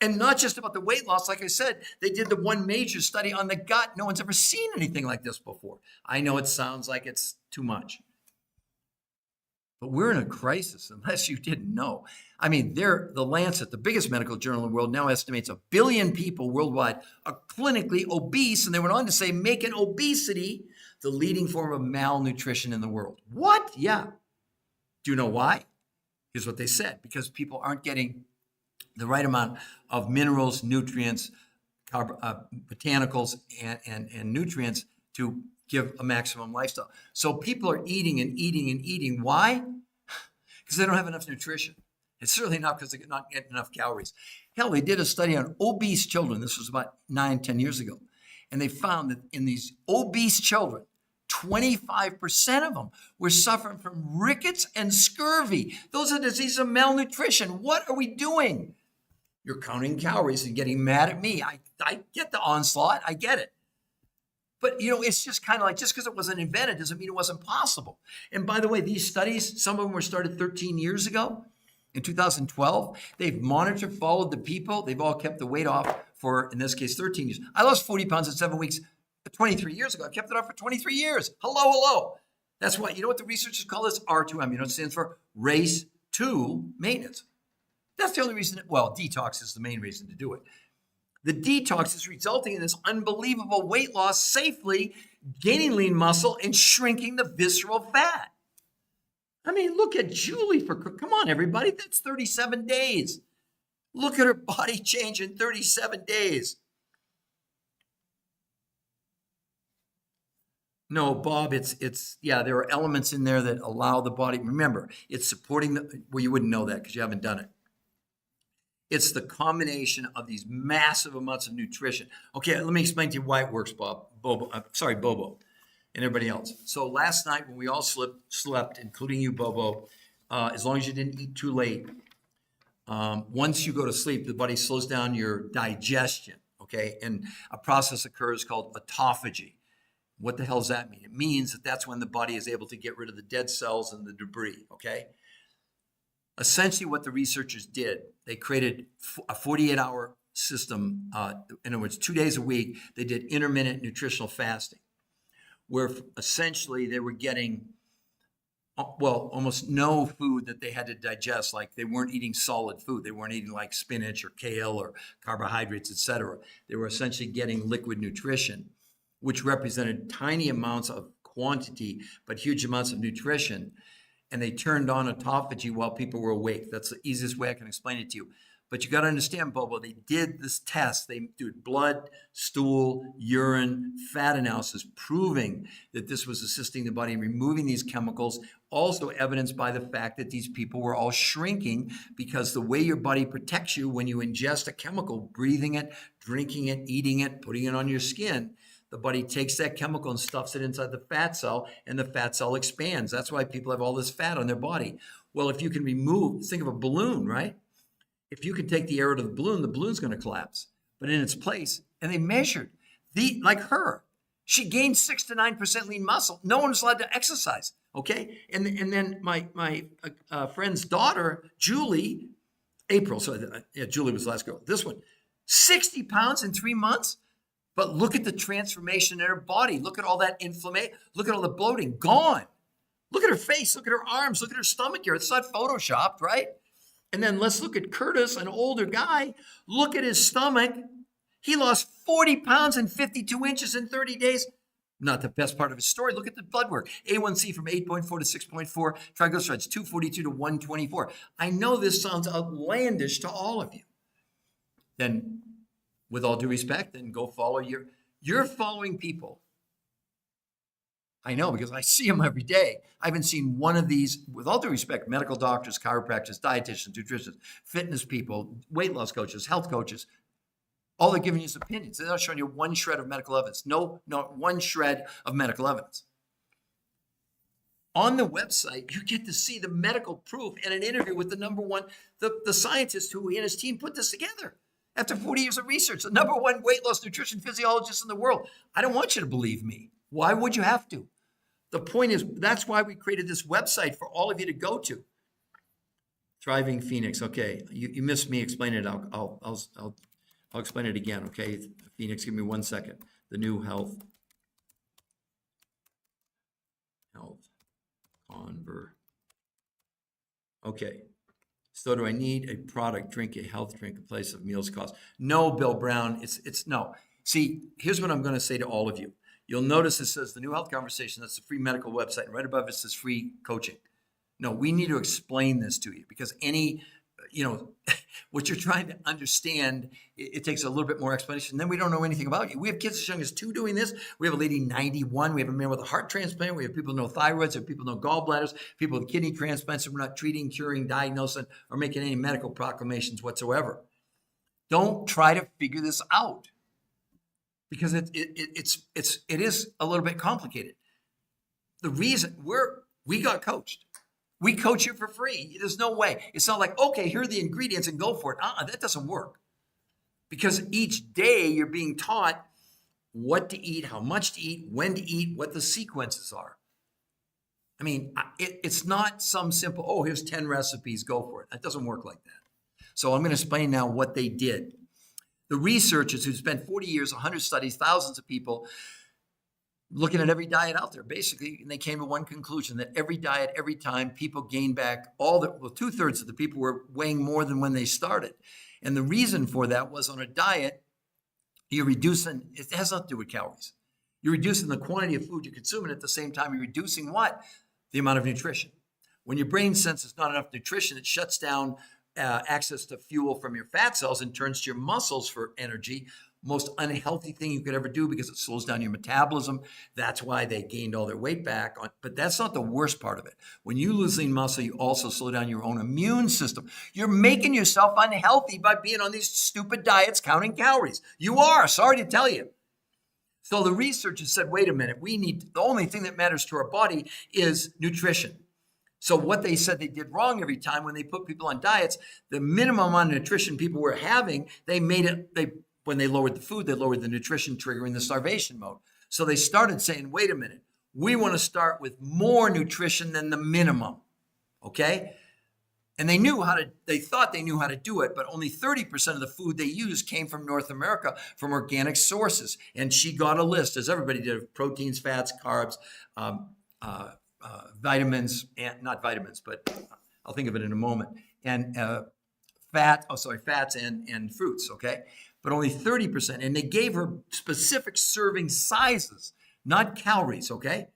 And not just about the weight loss. Like I said, they did the one major study on the gut. No one's ever seen anything like this before. I know it sounds like it's too much. But we're in a crisis, unless you didn't know. I mean, the Lancet, the biggest medical journal in the world, now estimates 1 billion people worldwide are clinically obese. And they went on to say, making obesity the leading form of malnutrition in the world. What? Yeah. Do you know why? Here's what they said. Because people aren't getting the right amount of minerals, nutrients, botanicals, and nutrients to give a maximum lifestyle. So people are eating and eating and eating. Why? Because they don't have enough nutrition. It's certainly not because they're not getting enough calories. Hell, they did a study on obese children. This was about 9-10 years ago. And they found that in these obese children, 25% of them were suffering from rickets and scurvy. Those are diseases of malnutrition. What are we doing? You're counting calories and getting mad at me. I get the onslaught. I get it. But, it's just kind of like, just because it wasn't invented doesn't mean it wasn't possible. And by the way, these studies, some of them were started 13 years ago. In 2012, they've monitored, followed the people. They've all kept the weight off for, in this case, 13 years. I lost 40 pounds in 7 weeks 23 years ago. I kept it off for 23 years. Hello. That's why, you know what the researchers call this? R2M. You know what it stands for? Race to maintenance. That's the only reason. Detox is the main reason to do it. The detox is resulting in this unbelievable weight loss safely, gaining lean muscle and shrinking the visceral fat. I mean, look at Julie come on, everybody. That's 37 days. Look at her body change in 37 days. No, Bob, there are elements in there that allow the body. Remember, it's supporting you wouldn't know that because you haven't done it. It's the combination of these massive amounts of nutrition. Okay, let me explain to you why it works, Bobo, and everybody else. So last night when we all slept, including you, Bobo, as long as you didn't eat too late, once you go to sleep, the body slows down your digestion, okay? And a process occurs called autophagy. What the hell does that mean? It means that that's when the body is able to get rid of the dead cells and the debris, okay? Essentially what the researchers did, they created a 48-hour system. In other words, 2 days a week, they did intermittent nutritional fasting, where essentially they were getting, almost no food that they had to digest. Like they weren't eating solid food. They weren't eating like spinach or kale or carbohydrates, etc. They were essentially getting liquid nutrition, which represented tiny amounts of quantity, but huge amounts of nutrition. And they turned on autophagy while people were awake. That's the easiest way I can explain it to you. But you got to understand, Bobo, they did this test. They did blood, stool, urine, fat analysis, proving that this was assisting the body in removing these chemicals. Also evidenced by the fact that these people were all shrinking because the way your body protects you when you ingest a chemical, breathing it, drinking it, eating it, putting it on your skin, the body takes that chemical and stuffs it inside the fat cell, and the fat cell expands. That's why people have all this fat on their body. Well, if you can think of a balloon, right? If you can take the air out of the balloon's going to collapse. But in its place, and they measured, like her, she gained 6 to 9% lean muscle. No one was allowed to exercise, okay? And then my friend's daughter, Julie, Julie was the last girl. This one, 60 pounds in 3 months. But look at the transformation in her body. Look at all that inflammation. Look at all the bloating. Gone. Look at her face. Look at her arms. Look at her stomach here. It's not photoshopped, right? And then let's look at Curtis, an older guy. Look at his stomach. He lost 40 pounds and 52 inches in 30 days. Not the best part of his story. Look at the blood work. A1C from 8.4 to 6.4. Triglycerides 242 to 124. I know this sounds outlandish to all of you. Then, with all due respect, then go follow you're following people. I know because I see them every day. I haven't seen one of these, with all due respect, medical doctors, chiropractors, dietitians, nutritionists, fitness people, weight loss coaches, health coaches. All they're giving you is opinions. They're not showing you one shred of medical evidence. No, not one shred of medical evidence. On the website, you get to see the medical proof and an interview with the number one, the scientist who he and his team put this together. After 40 years of research, the number one weight loss nutrition physiologist in the world. I don't want you to believe me. Why would you have to? The point is, that's why we created this website for all of you to go to. Thriving Phoenix. Okay, you missed me explaining it. I'll explain it again. Okay, Phoenix, give me 1 second. The new health conver. Okay. So do I need a product, drink, a health drink, a place of meals cost? No, Bill Brown, it's no. See, here's what I'm going to say to all of you. You'll notice it says the New Health Conversation. That's a free medical website. And right above it says free coaching. No, we need to explain this to you because what you're trying to understand, it takes a little bit more explanation. Then we don't know anything about you. We have kids as young as 2 doing this. We have a lady 91. We have a man with a heart transplant. We have people who know thyroids. We have people who know gallbladders, people with kidney transplants. We're not treating, curing, diagnosing, or making any medical proclamations whatsoever. Don't try to figure this out because it is a little bit complicated. The reason we got coached. We coach you for free. There's no way. It's not like, okay, here are the ingredients and go for it. That doesn't work. Because each day you're being taught what to eat, how much to eat, when to eat, what the sequences are. I mean, it's not some simple, oh, here's 10 recipes, go for it. That doesn't work like that. So I'm going to explain now what they did. The researchers who spent 40 years, 100 studies, thousands of people, looking at every diet out there, basically, and they came to one conclusion that every diet, every time, people gained back 2/3 of the people were weighing more than when they started. And the reason for that was on a diet, you're reducing, it has nothing to do with calories. You're reducing the quantity of food you're consuming. At the same time, you're reducing what? The amount of nutrition. When your brain senses not enough nutrition, it shuts down access to fuel from your fat cells and turns to your muscles for energy. Most unhealthy thing you could ever do because it slows down your metabolism. That's why they gained all their weight back. But that's not the worst part of it. When you lose lean muscle, you also slow down your own immune system. You're making yourself unhealthy by being on these stupid diets counting calories. You are, sorry to tell you. So the researchers said, wait a minute, the only thing that matters to our body is nutrition. So what they said they did wrong every time when they put people on diets, the minimum amount of nutrition people were having, when they lowered the food, they lowered the nutrition, triggering the starvation mode. So they started saying, wait a minute, we want to start with more nutrition than the minimum, okay? And they thought they knew how to do it, but only 30% of the food they used came from North America, from organic sources. And she got a list, as everybody did, of proteins, fats, carbs, vitamins, and not vitamins, but I'll think of it in a moment, and fats and fruits, okay? But only 30%. And they gave her specific serving sizes, not calories, okay?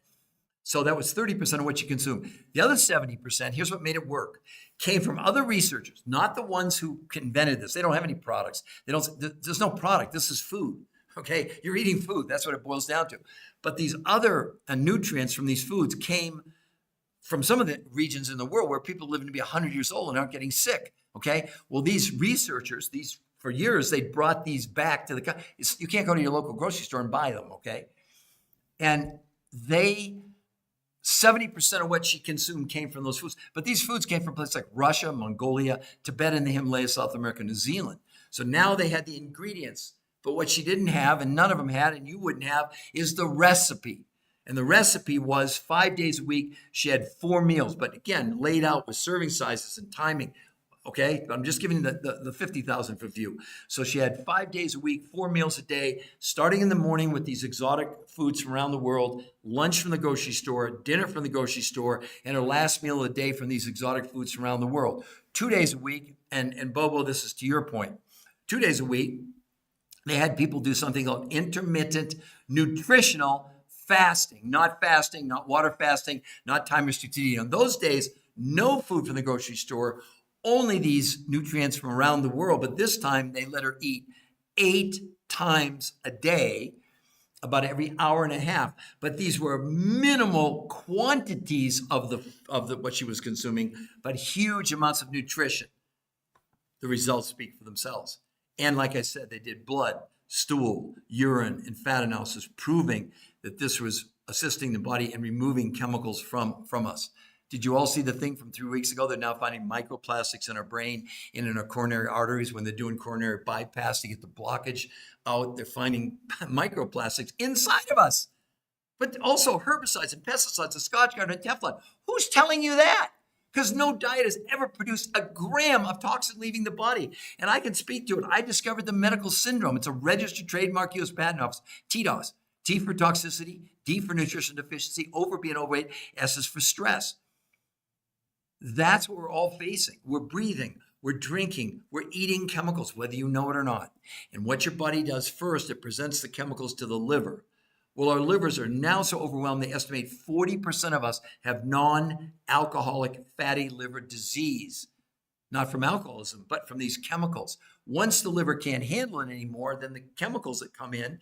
So that was 30% of what you consume. The other 70%, here's what made it work, came from other researchers, not the ones who invented this. They don't have any products. There's no product. This is food, okay? You're eating food. That's what it boils down to. But these other nutrients from these foods came from some of the regions in the world where people living to be 100 years old and aren't getting sick, okay? Well, these researchers, for years, they brought these back to you can't go to your local grocery store and buy them, okay? And 70% of what she consumed came from those foods. But these foods came from places like Russia, Mongolia, Tibet, and the Himalayas, South America, New Zealand. So now they had the ingredients. But what she didn't have, and none of them had, and you wouldn't have, is the recipe. And the recipe was 5 days a week. She had 4 meals, but again, laid out with serving sizes and timing. Okay, I'm just giving the 50,000 foot view. So she had 5 days a week, 4 meals a day, starting in the morning with these exotic foods from around the world, lunch from the grocery store, dinner from the grocery store, and her last meal of the day from these exotic foods from around the world. 2 days a week, and Bobo, this is to your point, 2 days a week, they had people do something called intermittent nutritional fasting, not water fasting, not time restricted eating. On those days, no food from the grocery store, only these nutrients from around the world. But this time they let her eat 8 times a day, about every hour and a half. But these were minimal quantities of what she was consuming, but huge amounts of nutrition. The results speak for themselves. And like I said, they did blood, stool, urine, and fat analysis, proving that this was assisting the body and removing chemicals from us. Did you all see the thing from 3 weeks ago? They're now finding microplastics in our brain and in our coronary arteries when they're doing coronary bypass to get the blockage out. They're finding microplastics inside of us. But also herbicides and pesticides and Scotch-Guard and Teflon. Who's telling you that? Because no diet has ever produced a gram of toxin leaving the body. And I can speak to it. I discovered the medical syndrome. It's a registered trademark U.S. Patent Office, TDOS. T for toxicity, D for nutrition deficiency, O for being overweight, S is for stress. That's what we're all facing. We're breathing, we're drinking, we're eating chemicals, whether you know it or not. And what your body does first, it presents the chemicals to the liver. Well, our livers are now so overwhelmed, they estimate 40% of us have non-alcoholic fatty liver disease. Not from alcoholism, but from these chemicals. Once the liver can't handle it anymore, then the chemicals that come in,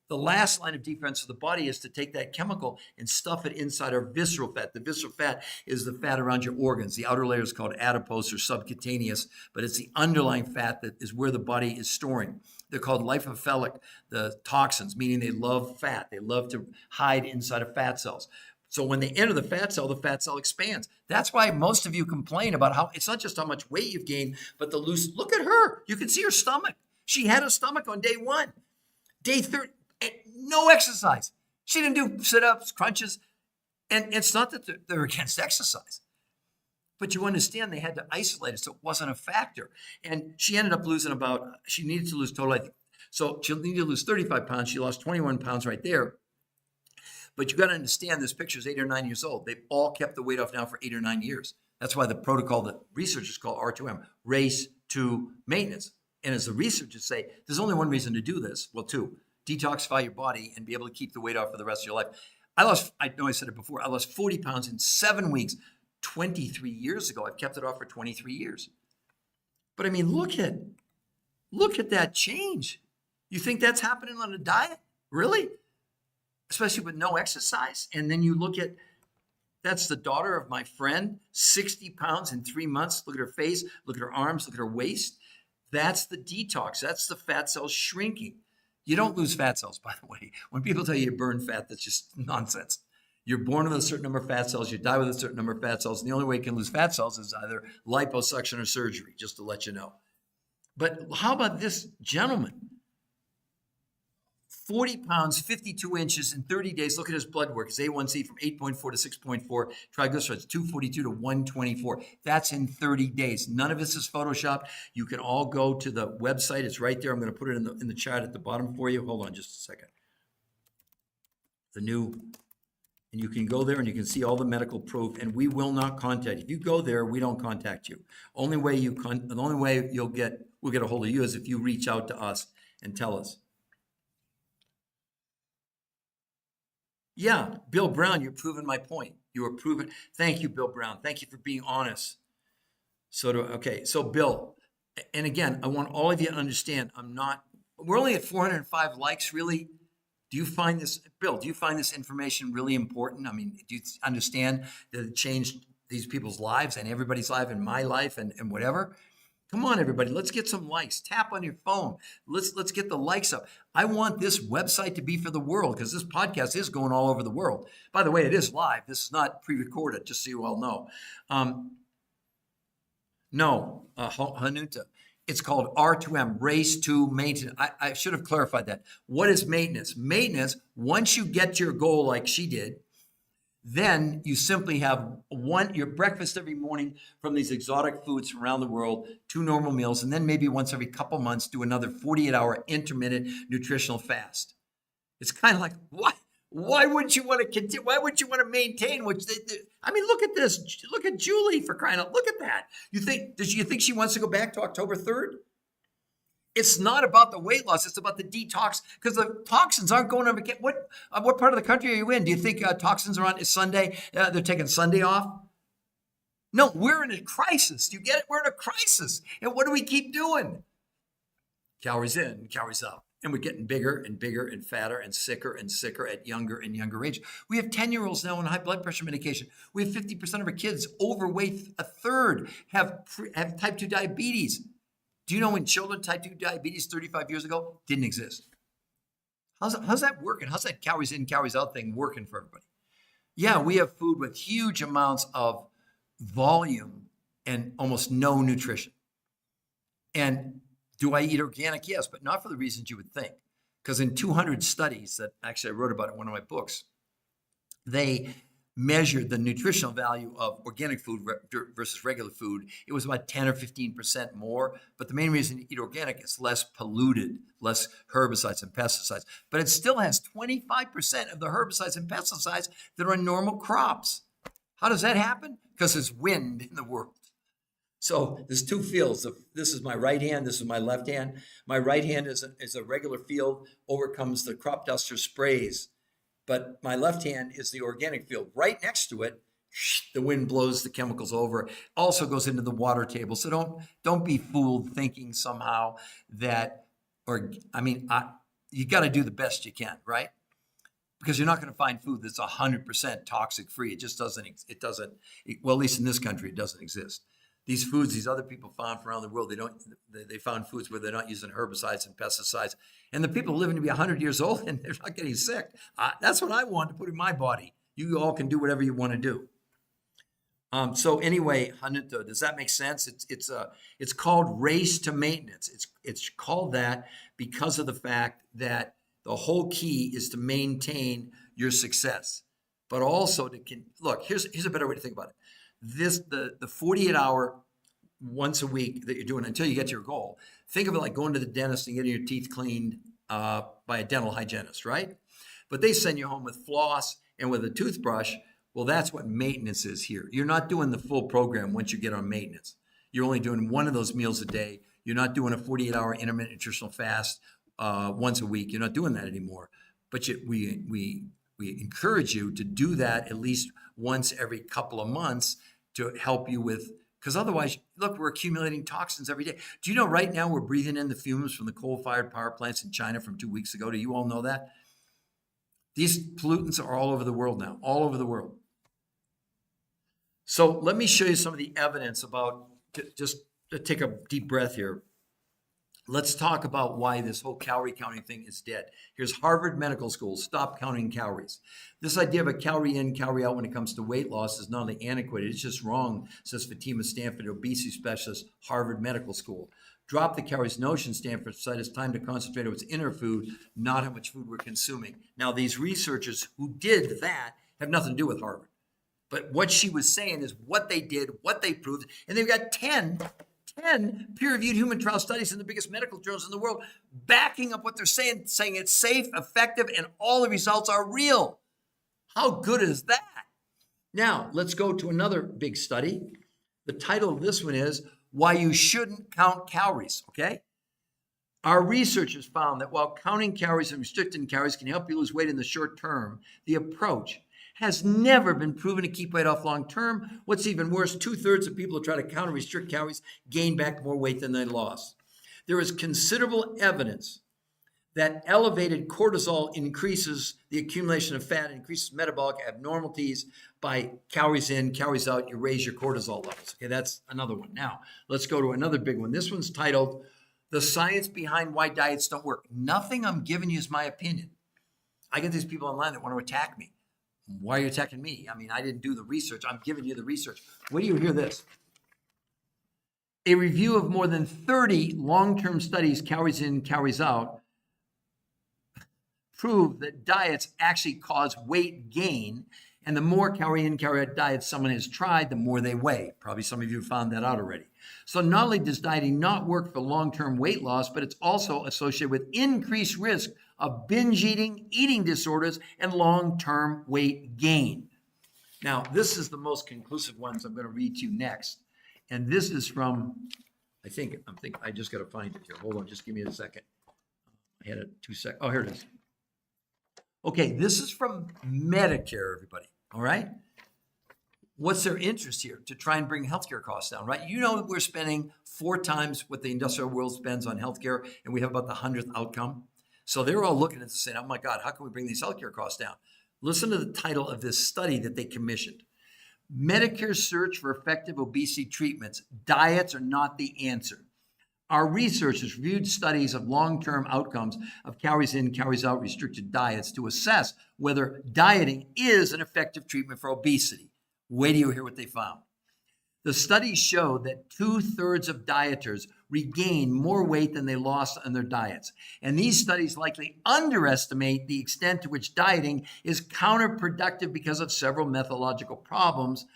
the last line of defense of the body is to take that chemical and stuff it inside our visceral fat. The visceral fat is the fat around your organs. The outer layer is called adipose or subcutaneous, but it's the underlying fat that is where the body is storing. They're called lipophilic, the toxins, meaning they love fat. They love to hide inside of fat cells. So when they enter the fat cell expands. That's why most of you complain about how it's not just how much weight you've gained, but the loose. Look at her. You can see her stomach. She had a stomach on day 1. Day 30. No exercise. She didn't do sit-ups, crunches. And it's not that they're against exercise. But you understand they had to isolate it so it wasn't a factor. And she ended up losing she needed to lose total, I think. So she needed to lose 35 pounds. She lost 21 pounds right there. But you got to understand this picture is 8 or 9 years old. They've all kept the weight off now for 8 or 9 years. That's why the protocol that researchers call R2M, race to maintenance. And as the researchers say, there's only one reason to do this. Well, 2. Detoxify your body and be able to keep the weight off for the rest of your life. I know I said it before, I lost 40 pounds in 7 weeks, 23 years ago. I've kept it off for 23 years. But I mean, look at that change. You think that's happening on a diet? Really? Especially with no exercise. And then you look at, that's the daughter of my friend, 60 pounds in 3 months. Look at her face, look at her arms, look at her waist. That's the detox. That's the fat cells shrinking. You don't lose fat cells, by the way. When people tell you burn fat, that's just nonsense. You're born with a certain number of fat cells. You die with a certain number of fat cells. And the only way you can lose fat cells is either liposuction or surgery, just to let you know. But how about this gentleman? 40 pounds, 52 inches in 30 days. Look at his blood work. His A1C from 8.4 to 6.4. Triglycerides, 242 to 124. That's in 30 days. None of this is Photoshopped. You can all go to the website. It's right there. I'm going to put it in the chart at the bottom for you. Hold on just a second. And you can go there and you can see all the medical proof, and we will not contact you. If you go there, we don't contact you. The only way we'll get a hold of you is if you reach out to us and tell us. Yeah, Bill Brown, you're proving my point. You are proving. Thank you, Bill Brown. Thank you for being honest. So Bill, and again, I want all of you to understand, we're only at 405 likes, really. Do you find this, Bill, information really important? I mean, do you understand that it changed these people's lives and everybody's life and my life and whatever? Come on, everybody. Let's get some likes. Tap on your phone. Let's get the likes up. I want this website to be for the world because this podcast is going all over the world. By the way, it is live. This is not pre-recorded, just so you all know. Hanuta. It's called R2M, race to maintenance. I should have clarified that. What is maintenance? Maintenance, once you get to your goal like she did, then you simply have your breakfast every morning from these exotic foods from around the world, 2 normal meals, and then maybe once every couple months do another 48-hour intermittent nutritional fast. It's kind of like, what? Why wouldn't you want to continue? Why wouldn't you want to maintain? Look at this. Look at Julie, for crying out. Look at that. Does you think she wants to go back to October 3rd? It's not about the weight loss. It's about the detox because the toxins aren't going over. What part of the country are you in? Do you think toxins are on Sunday? They're taking Sunday off? No, we're in a crisis. Do you get it? We're in a crisis. And what do we keep doing? Calories in, calories out. And we're getting bigger and bigger and fatter and sicker at younger and younger age. We have 10-year-olds now on high blood pressure medication. We have 50% of our kids overweight. A third have type 2 diabetes. Do you know when children type 2 diabetes 35 years ago didn't exist? How's that working? How's that calories in, calories out thing working for everybody? Yeah, we have food with huge amounts of volume and almost no nutrition. And do I eat organic? Yes, but not for the reasons you would think. Because in 200 studies that actually I wrote about in one of my books, they measured the nutritional value of organic food versus regular food. It was about 10 or 15% more. But the main reason you eat organic is less polluted, less herbicides and pesticides. But it still has 25% of the herbicides and pesticides that are in normal crops. How does that happen? Because there's wind in the world. So there's two fields. This is my right hand. This is my left hand. My right hand is a regular field, overcomes the crop duster sprays. But my left hand is the organic field. Right next to it, the wind blows the chemicals over. Also goes into the water table. So don't be fooled thinking somehow that, you got to do the best you can, right? Because you're not going to find food that's 100% toxic free. It just doesn't. Well, at least in this country, it doesn't exist. These foods, these other people found from around the world, they found foods where they're not using herbicides and pesticides. And the people living to be 100 years old and they're not getting sick. That's what I want to put in my body. You all can do whatever you want to do. So anyway, Hanuta, does that make sense? It's called race to maintenance. It's called that because of the fact that the whole key is to maintain your success, but also look. Here's a better way to think about it. The 48-hour once a week that you're doing until you get to your goal. Think of it like going to the dentist and getting your teeth cleaned by a dental hygienist, right? But they send you home with floss and with a toothbrush. Well, that's what maintenance is here. You're not doing the full program once you get on maintenance. You're only doing one of those meals a day. You're not doing a 48-hour intermittent nutritional fast once a week. You're not doing that anymore. But we encourage you to do that at least once every couple of months to help you with, because otherwise, look, we're accumulating toxins every day. Do you know right now we're breathing in the fumes from the coal-fired power plants in China from 2 weeks ago? Do you all know that? These pollutants are all over the world now, all over the world. So let me show you some of the evidence about, just to take a deep breath here. Let's talk about why this whole calorie counting thing is dead. Here's Harvard Medical School, stop counting calories. This idea of a calorie in, calorie out when it comes to weight loss is not only antiquated, it's just wrong, says Fatima Stanford, obesity specialist, Harvard Medical School. Drop the calories notion, Stanford said, it's time to concentrate on what's in our food, not how much food we're consuming. Now, these researchers who did that have nothing to do with Harvard. But what she was saying is what they did, what they proved, and they've got 10 peer-reviewed human trial studies in the biggest medical journals in the world backing up what they're saying it's safe, effective, and all the results are real. How good is that? Now, let's go to another big study. The title of this one is Why You Shouldn't Count Calories, okay? Our researchers found that while counting calories and restricting calories can help you lose weight in the short term, the approach has never been proven to keep weight off long term. What's even worse, 2/3 of people who try to count and restrict calories gain back more weight than they lost. There is considerable evidence that elevated cortisol increases the accumulation of fat, increases metabolic abnormalities by calories in, calories out. You raise your cortisol levels. Okay, that's another one. Now, let's go to another big one. This one's titled, The Science Behind Why Diets Don't Work. Nothing I'm giving you is my opinion. I get these people online that want to attack me. Why are you attacking me? I mean, I didn't do the research. I'm giving you the research. Wait till you hear this. A review of more than 30 long-term studies, calories in, calories out, prove that diets actually cause weight gain. And the more calorie in, calorie out diets someone has tried, the more they weigh. Probably some of you found that out already. So not only does dieting not work for long-term weight loss, but it's also associated with increased risk of binge eating, eating disorders, and long-term weight gain. Now, this is the most conclusive ones I'm going to read to you next. And this is from, I just got to find it here. Hold on, just give me a second. I had it 2 seconds. Oh, here it is. Okay, this is from Medicare, everybody. All right? What's their interest here? To try and bring healthcare costs down, right? You know that we're spending 4 times what the industrial world spends on healthcare, and we have about the 100th outcome. So they're all looking at this saying, oh my God, how can we bring these healthcare costs down? Listen to the title of this study that they commissioned. Medicare's search for effective obesity treatments. Diets are not the answer. Our researchers reviewed studies of long-term outcomes of calories in, calories out restricted diets to assess whether dieting is an effective treatment for obesity. Wait till you hear what they found. The studies show that 2/3 of dieters regain more weight than they lost on their diets. And these studies likely underestimate the extent to which dieting is counterproductive because of several methodological problems.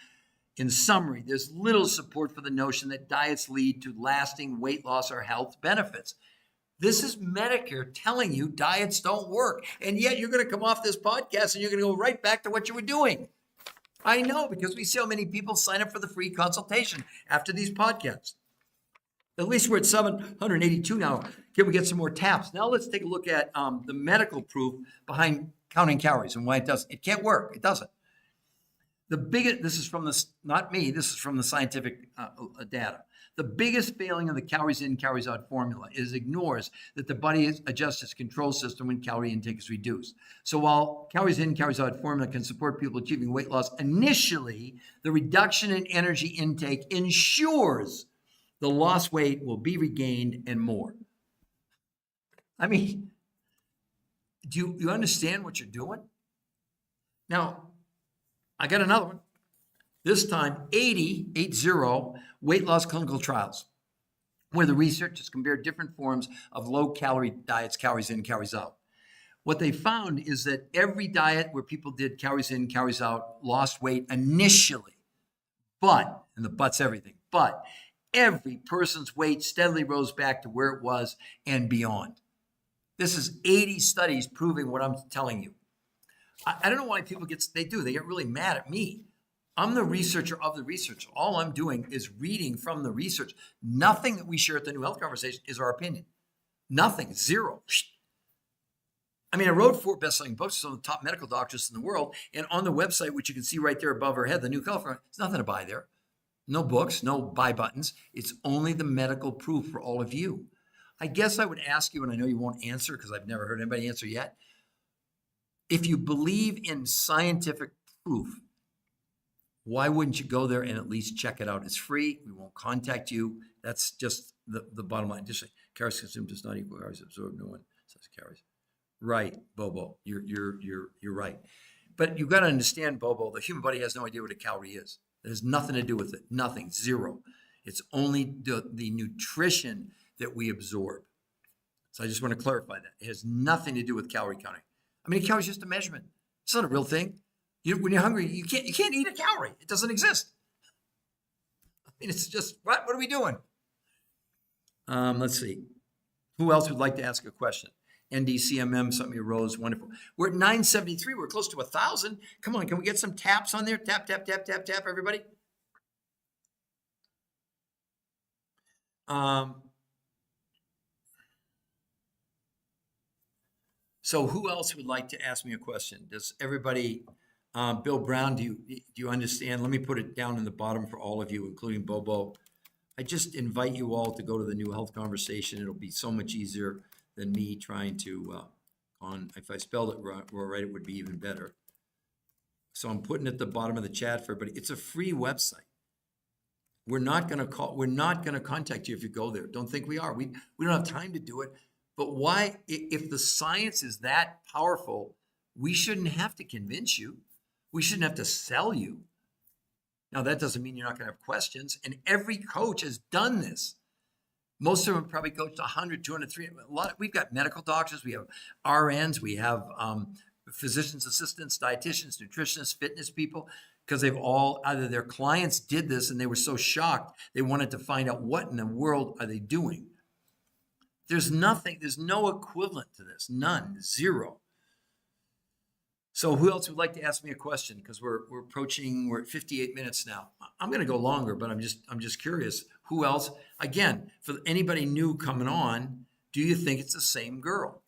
In summary, there's little support for the notion that diets lead to lasting weight loss or health benefits. This is Medicare telling you diets don't work. And yet you're going to come off this podcast and you're going to go right back to what you were doing. I know, because we see how many people sign up for the free consultation after these podcasts. At least we're at 782 now. Can we get some more taps? Now let's take a look at the medical proof behind counting calories and why it doesn't. It can't work. It doesn't. The biggest, this is from the, not me, this is from the scientific data. The biggest failing of the calories in, calories out formula is ignores that the body adjusts its control system when calorie intake is reduced. So while calories in, calories out formula can support people achieving weight loss, initially, the reduction in energy intake ensures the lost weight will be regained and more. I mean, do you understand what you're doing? Now, I got another one. This time, 80 weight loss clinical trials, where the researchers compared different forms of low-calorie diets, calories in, calories out. What they found is that every diet where people did calories in, calories out lost weight initially, but, and the but's everything, but every person's weight steadily rose back to where it was and beyond. This is 80 studies proving what I'm telling you. I don't know why people get really mad at me. I'm the researcher of the research. All I'm doing is reading from the research. Nothing that we share at the New Health Conversation is our opinion. Nothing, zero. I mean, I wrote 4 best-selling books on the top medical doctors in the world, and on the website, which you can see right there above our head, the New Health, there's nothing to buy there. No books, no buy buttons. It's only the medical proof for all of you. I guess I would ask you, and I know you won't answer because I've never heard anybody answer yet, if you believe in scientific proof, why wouldn't you go there and at least check it out? It's free. We won't contact you. That's just the bottom line. Just say, calories consumed does not equal calories absorbed. No one says calories. Right, Bobo. You're right. But you've got to understand, Bobo, the human body has no idea what a calorie is. It has nothing to do with it. Nothing. Zero. It's only the nutrition that we absorb. So I just want to clarify that. It has nothing to do with calorie counting. I mean, a calorie is just a measurement. It's not a real thing. When you're hungry, you can't eat a calorie. It doesn't exist. I mean, it's just, what are we doing? Let's see. Who else would like to ask a question? NDCMM, something arose, wonderful. We're at 973. We're close to 1,000. Come on, can we get some taps on there? Tap, tap, tap, tap, tap, everybody. So who else would like to ask me a question? Does everybody, Bill Brown, do you understand? Let me put it down in the bottom for all of you, including Bobo. I just invite you all to go to the New Health Conversation. It'll be so much easier than me trying to, if I spelled it right, it would be even better. So I'm putting it at the bottom of the chat for everybody. It's a free website. We're not going to contact you if you go there. Don't think we are. We don't have time to do it. But why, if the science is that powerful, we shouldn't have to convince you. We shouldn't have to sell you. Now, that doesn't mean you're not going to have questions. And every coach has done this. Most of them probably coached 100, 200, 300. We've got medical doctors. We have RNs. We have physicians, assistants, dietitians, nutritionists, fitness people, because they've all, either their clients did this and they were so shocked, they wanted to find out what in the world are they doing. There's no equivalent to this. None. Zero. So who else would like to ask me a question? Because we're at 58 minutes now. I'm going to go longer, but I'm just curious. Who else? Again, for anybody new coming on, do you think it's the same girl?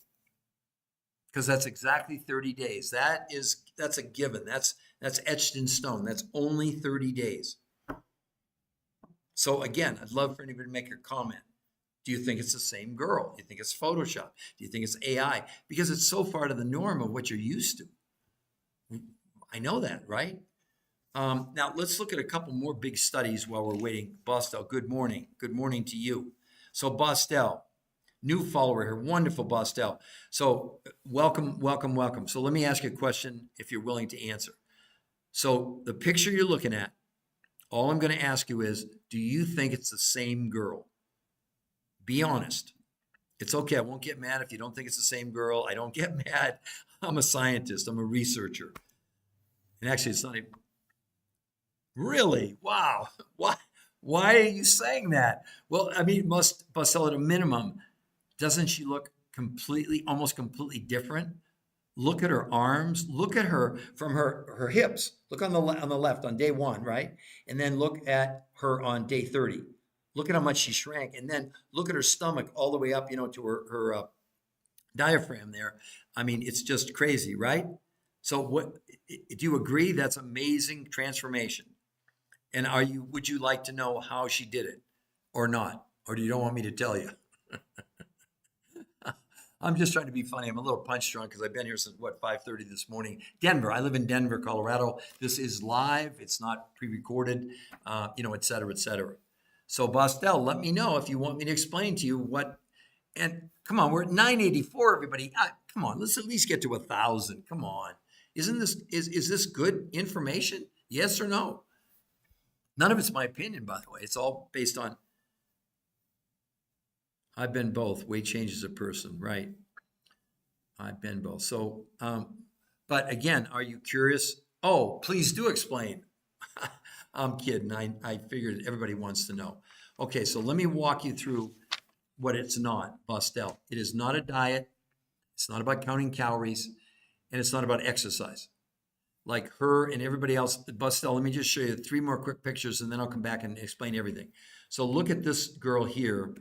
Because that's exactly 30 days. That's a given. That's etched in stone. That's only 30 days. So again, I'd love for anybody to make a comment. Do you think it's the same girl? Do you think it's Photoshop? Do you think it's AI? Because it's so far to the norm of what you're used to. I know that, right? Now, let's look at a couple more big studies while we're waiting. Bostel, good morning. Good morning to you. So Bostel, new follower here, wonderful Bostel. So welcome, welcome, welcome. So let me ask you a question if you're willing to answer. So the picture you're looking at, all I'm going to ask you is, do you think it's the same girl? Be honest. It's okay. I won't get mad if you don't think it's the same girl. I don't get mad. I'm a scientist. I'm a researcher. And actually, it's not even really. Wow. Why are you saying that? Well, I mean, must Bostel at a minimum. Doesn't she look completely, almost completely different? Look at her arms. Look at her from her hips. Look on the left on day 1, right? And then look at her on day 30. Look at how much she shrank, and then look at her stomach all the way up, to her diaphragm there. I mean, it's just crazy, right? So, what do you agree? That's amazing transformation. And would you like to know how she did it, or not, or do you don't want me to tell you? I'm just trying to be funny. I'm a little punch drunk because I've been here since 5:30 this morning. Denver. I live in Denver, Colorado. This is live. It's not pre-recorded, et cetera, et cetera. So Bostel, let me know if you want me to explain to you what. And come on, we're at 984, everybody. Come on, let's at least get to 1,000. Come on, isn't this is this good information? Yes or no? None of it's my opinion, by the way. It's all based on. I've been both. Weight changes a person, right? I've been both. So, but again, are you curious? Oh, please do explain. I'm kidding. I figured everybody wants to know. Okay, so let me walk you through what it's not, Bostel. It is not a diet. It's not about counting calories, and it's not about exercise. Like her and everybody else, Bostel, let me just show you 3 more quick pictures, and then I'll come back and explain everything. So look at this girl here.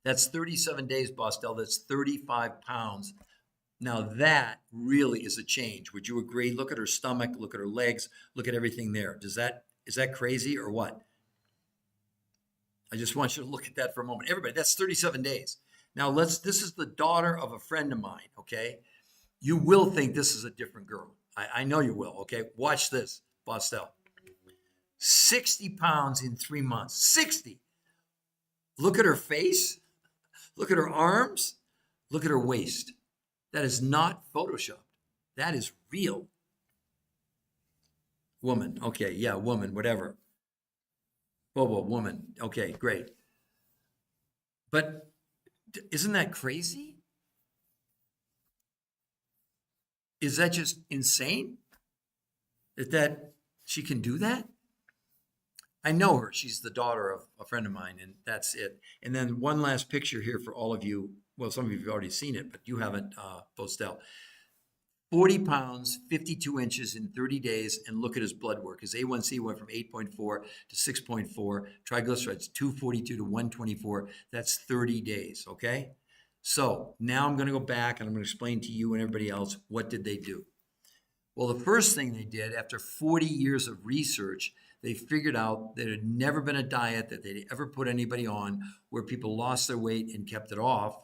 That's 37 days, Bostel. That's 35 pounds. Now that really is a change. Would you agree? Look at her stomach, look at her legs, look at everything there. Is that crazy or what? I just want you to look at that for a moment. Everybody, that's 37 days. Now this is the daughter of a friend of mine, okay? You will think this is a different girl. I know you will, okay? Watch this, Bostel. 60 pounds in 3 months. 60. Look at her face. Look at her arms. Look at her waist. That is not photoshopped. That is real. Woman. Okay, yeah, woman, whatever. Bobo, woman. Okay, great. But isn't that crazy? Is that just insane? That she can do that? I know her. She's the daughter of a friend of mine, and that's it. And then one last picture here for all of you. Well, some of you have already seen it, but you haven't, Bostel. 40 pounds, 52 inches in 30 days, and look at his blood work. His A1C went from 8.4 to 6.4, triglycerides 242 to 124. That's 30 days, okay? So now I'm going to go back and I'm going to explain to you and everybody else, what did they do? Well, the first thing they did, after 40 years of research, they figured out there had never been a diet that they'd ever put anybody on where people lost their weight and kept it off.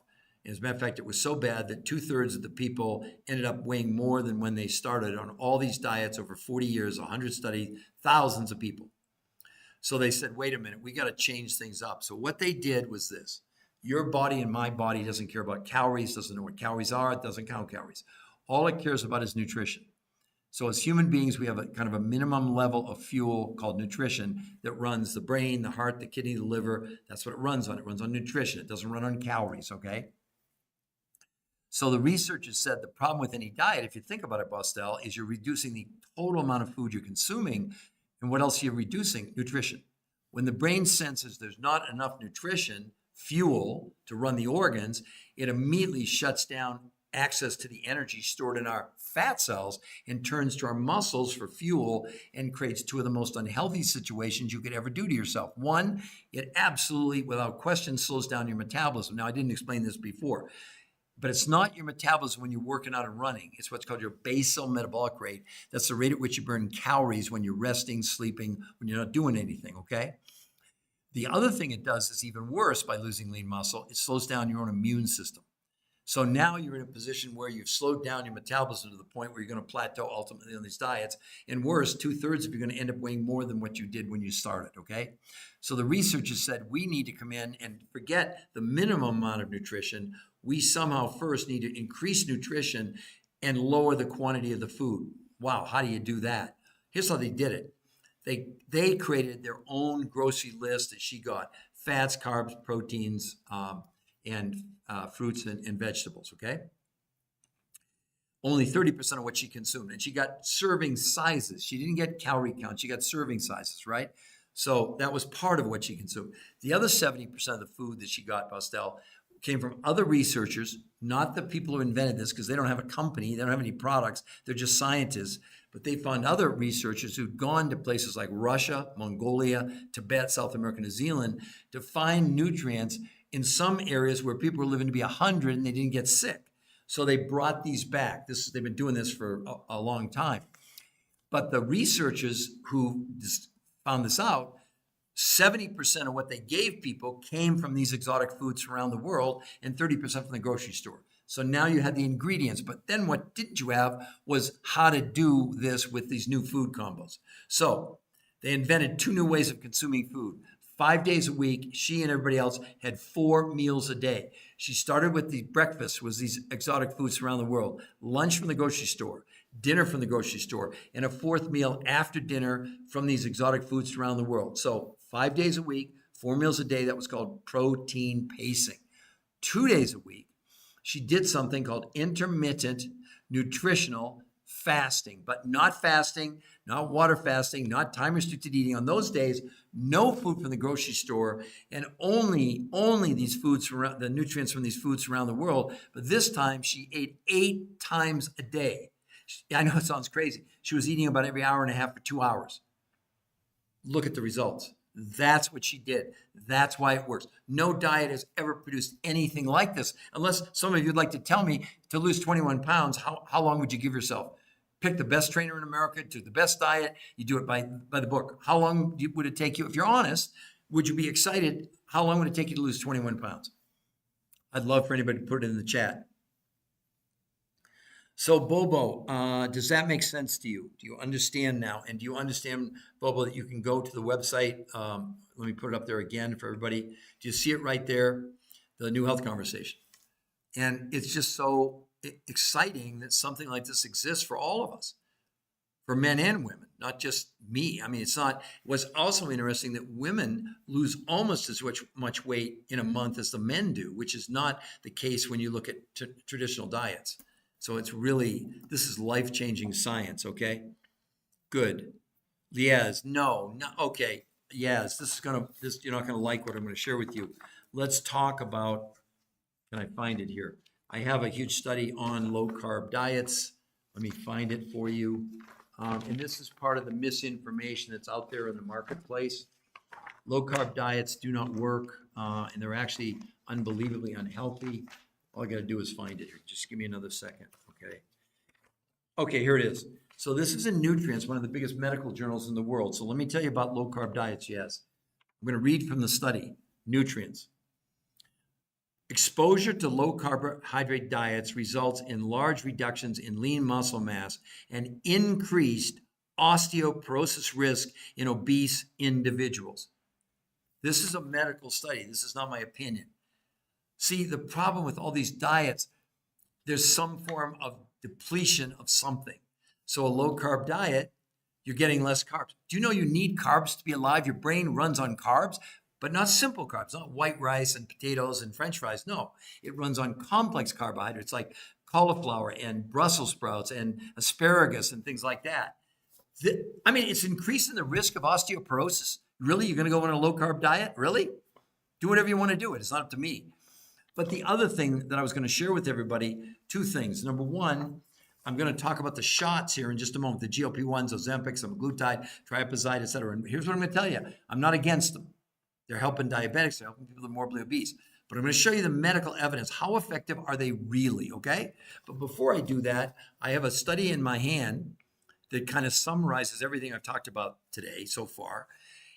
As a matter of fact, it was so bad that 2/3 of the people ended up weighing more than when they started on all these diets over 40 years, 100 studies, thousands of people. So they said, wait a minute, we got to change things up. So what they did was this. Your body and my body doesn't care about calories, doesn't know what calories are, it doesn't count calories. All it cares about is nutrition. So as human beings, we have a kind of a minimum level of fuel called nutrition that runs the brain, the heart, the kidney, the liver. That's what it runs on. It runs on nutrition. It doesn't run on calories, okay? So the researchers said the problem with any diet, if you think about it, Bostel, is you're reducing the total amount of food you're consuming. And what else are you reducing? Nutrition. When the brain senses there's not enough nutrition, fuel to run the organs, it immediately shuts down access to the energy stored in our fat cells and turns to our muscles for fuel and creates 2 of the most unhealthy situations you could ever do to yourself. One, it absolutely, without question, slows down your metabolism. Now, I didn't explain this before, but it's not your metabolism when you're working out and running. It's what's called your basal metabolic rate. That's the rate at which you burn calories when you're resting, sleeping, when you're not doing anything, okay? The other thing it does is even worse by losing lean muscle. It slows down your own immune system. So now you're in a position where you've slowed down your metabolism to the point where you're going to plateau ultimately on these diets. And worse, 2/3 of you are going to end up weighing more than what you did when you started, okay? So the researchers said we need to come in and forget the minimum amount of nutrition. We somehow first need to increase nutrition and lower the quantity of the food. Wow, how do you do that? Here's how they did it. They created their own grocery list that she got: fats, carbs, proteins, and fruits and vegetables, okay? Only 30% of what she consumed. And she got serving sizes. She didn't get calorie count. She got serving sizes, right? So that was part of what she consumed. The other 70% of the food that she got, Pastel, came from other researchers, not the people who invented this, because they don't have a company, they don't have any products, they're just scientists. But they found other researchers who'd gone to places like Russia, Mongolia, Tibet, South America, New Zealand to find nutrients in some areas where people were living to be 100 and they didn't get sick. So they brought these back. They've been doing this for a long time. But the researchers who found this out, 70% of what they gave people came from these exotic foods around the world and 30% from the grocery store. So now you had the ingredients, but then what didn't you have was how to do this with these new food combos. So they invented 2 new ways of consuming food. 5 days a week, she and everybody else had 4 meals a day. She started with the breakfast, was these exotic foods around the world, lunch from the grocery store, dinner from the grocery store, and a 4th meal after dinner from these exotic foods around the world. So 5 days a week, 4 meals a day. That was called protein pacing. 2 days a week, she did something called intermittent nutritional fasting, but not fasting, not water fasting, not time restricted eating. On those days, no food from the grocery store, and only these foods, the nutrients from these foods around the world. But this time she ate 8 times a day. I know it sounds crazy. She was eating about every hour and a half for 2 hours. Look at the results. That's what she did. That's why it works. No diet has ever produced anything like this. Unless some of you would like to tell me, to lose 21 pounds, how long would you give yourself? Pick the best trainer in America, do the best diet. You do it by the book. How long would it take you? If you're honest, would you be excited? How long would it take you to lose 21 pounds? I'd love for anybody to put it in the chat. So Bobo, does that make sense to you? Do you understand now? And do you understand, Bobo, that you can go to the website? Let me put it up there again for everybody. Do you see it right there? The New Health Conversation. And it's just so exciting that something like this exists for all of us, for men and women, not just me. I mean, it's not. What's also interesting that women lose almost as much weight in a month as the men do, which is not the case when you look at traditional diets. So it's really, this is life-changing science, okay? Good. Yes, no, okay. Yes, you're not gonna like what I'm gonna share with you. Let's talk about, can I find it here? I have a huge study on low-carb diets. Let me find it for you. And this is part of the misinformation that's out there in the marketplace. Low-carb diets do not work, and they're actually unbelievably unhealthy. All I got to do is find it here. Just give me another second, okay? Okay, here it is. So this is in Nutrients, one of the biggest medical journals in the world. So let me tell you about low-carb diets, yes. I'm going to read from the study, Nutrients. Exposure to low-carbohydrate diets results in large reductions in lean muscle mass and increased osteoporosis risk in obese individuals. This is a medical study. This is not my opinion. See, the problem with all these diets, there's some form of depletion of something. So a low-carb diet, you're getting less carbs. Do you know you need carbs to be alive? Your brain runs on carbs, but not simple carbs, not white rice and potatoes and French fries. No, it runs on complex carbohydrates like cauliflower and Brussels sprouts and asparagus and things like that. I mean, it's increasing the risk of osteoporosis. Really? You're going to go on a low-carb diet? Really? Do whatever you want to do. It's not up to me. But the other thing that I was going to share with everybody, 2 things. Number one, I'm going to talk about the shots here in just a moment, the GLP-1s, Ozempic, semaglutide, triazepam, et cetera. And here's what I'm going to tell you. I'm not against them. They're helping diabetics. They're helping people that are morbidly obese. But I'm going to show you the medical evidence. How effective are they really, okay? But before I do that, I have a study in my hand that kind of summarizes everything I've talked about today so far.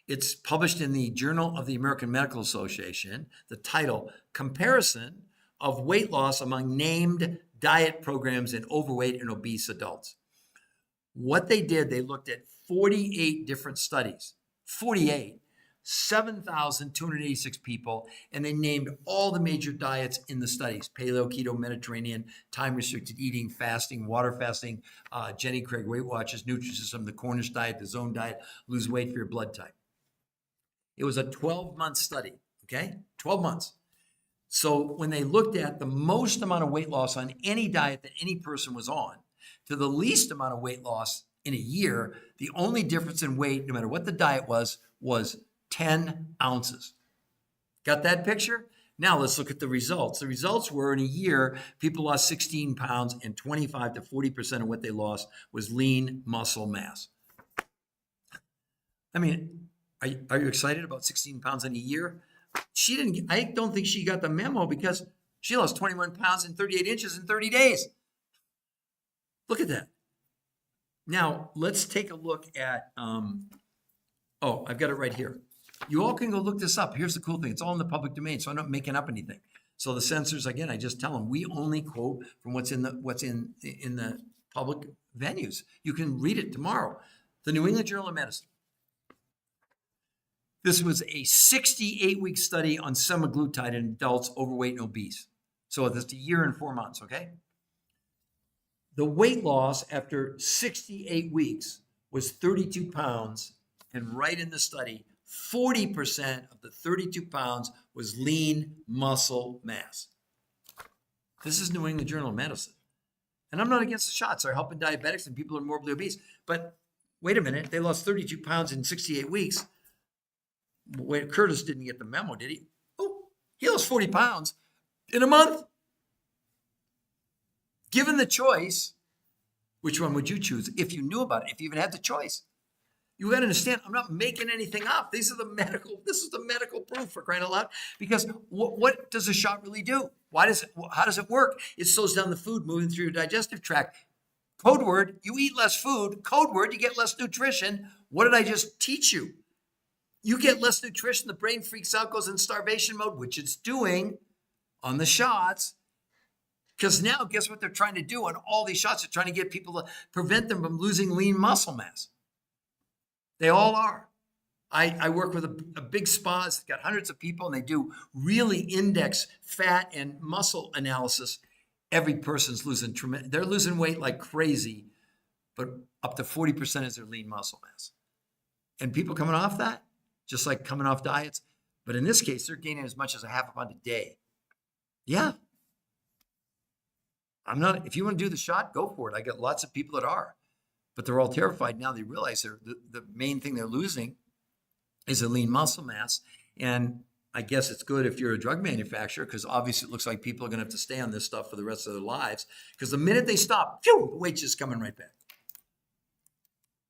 It's published in the Journal of the American Medical Association. The title, Comparison of weight loss among named diet programs in overweight and obese adults. What they did, they looked at 48 different studies, 48, 7,286 people, and they named all the major diets in the studies: paleo, keto, Mediterranean, time-restricted eating, fasting, water fasting, Jenny Craig Weight Watchers, Nutrisystem, the Cornish diet, the Zone diet, lose weight for your blood type. It was a 12-month study, okay? 12 months. So when they looked at the most amount of weight loss on any diet that any person was on to the least amount of weight loss in a year, the only difference in weight, no matter what the diet was 10 ounces. Got that picture? Now let's look at the results. The results were, in a year, people lost 16 pounds, and 25 to 40% of what they lost was lean muscle mass. I mean, are you excited about 16 pounds in a year? I don't think she got the memo, because she lost 21 pounds and 38 inches in 30 days. Look at that. Now, let's take a look at, I've got it right here. You all can go look this up. Here's the cool thing. It's all in the public domain, so I'm not making up anything. So the censors, again, I just tell them, we only quote from what's in the public venues. You can read it tomorrow. The New England Journal of Medicine. This was a 68-week study on semaglutide in adults overweight and obese. So that's a year and 4 months, okay? The weight loss after 68 weeks was 32 pounds, and right in the study, 40% of the 32 pounds was lean muscle mass. This is New England Journal of Medicine. And I'm not against the shots. They're helping diabetics and people who are morbidly obese. But wait a minute, they lost 32 pounds in 68 weeks. Wait, Curtis didn't get the memo, did he? Oh, he lost 40 pounds in a month. Given the choice, which one would you choose if you knew about it, if you even had the choice? You got to understand, I'm not making anything up. This is the medical proof, for crying out loud. Because what does a shot really do? How does it work? It slows down the food moving through your digestive tract. Code word, you eat less food. Code word, you get less nutrition. What did I just teach you? You get less nutrition, the brain freaks out, goes in starvation mode, which it's doing on the shots. Because now, guess what they're trying to do on all these shots? They're trying to get people to prevent them from losing lean muscle mass. They all are. I work with a big spa. It's got hundreds of people, and they do really index fat and muscle analysis. Every person's losing tremendous. They're losing weight like crazy, but up to 40% is their lean muscle mass. And people coming off that, just like coming off diets. But in this case, they're gaining as much as a half a pound a day. Yeah. If you want to do the shot, go for it. I got lots of people that are. But they're all terrified now. They realize the main thing they're losing is a lean muscle mass. And I guess it's good if you're a drug manufacturer, because obviously it looks like people are going to have to stay on this stuff for the rest of their lives. Because the minute they stop, phew, the weight's just coming right back.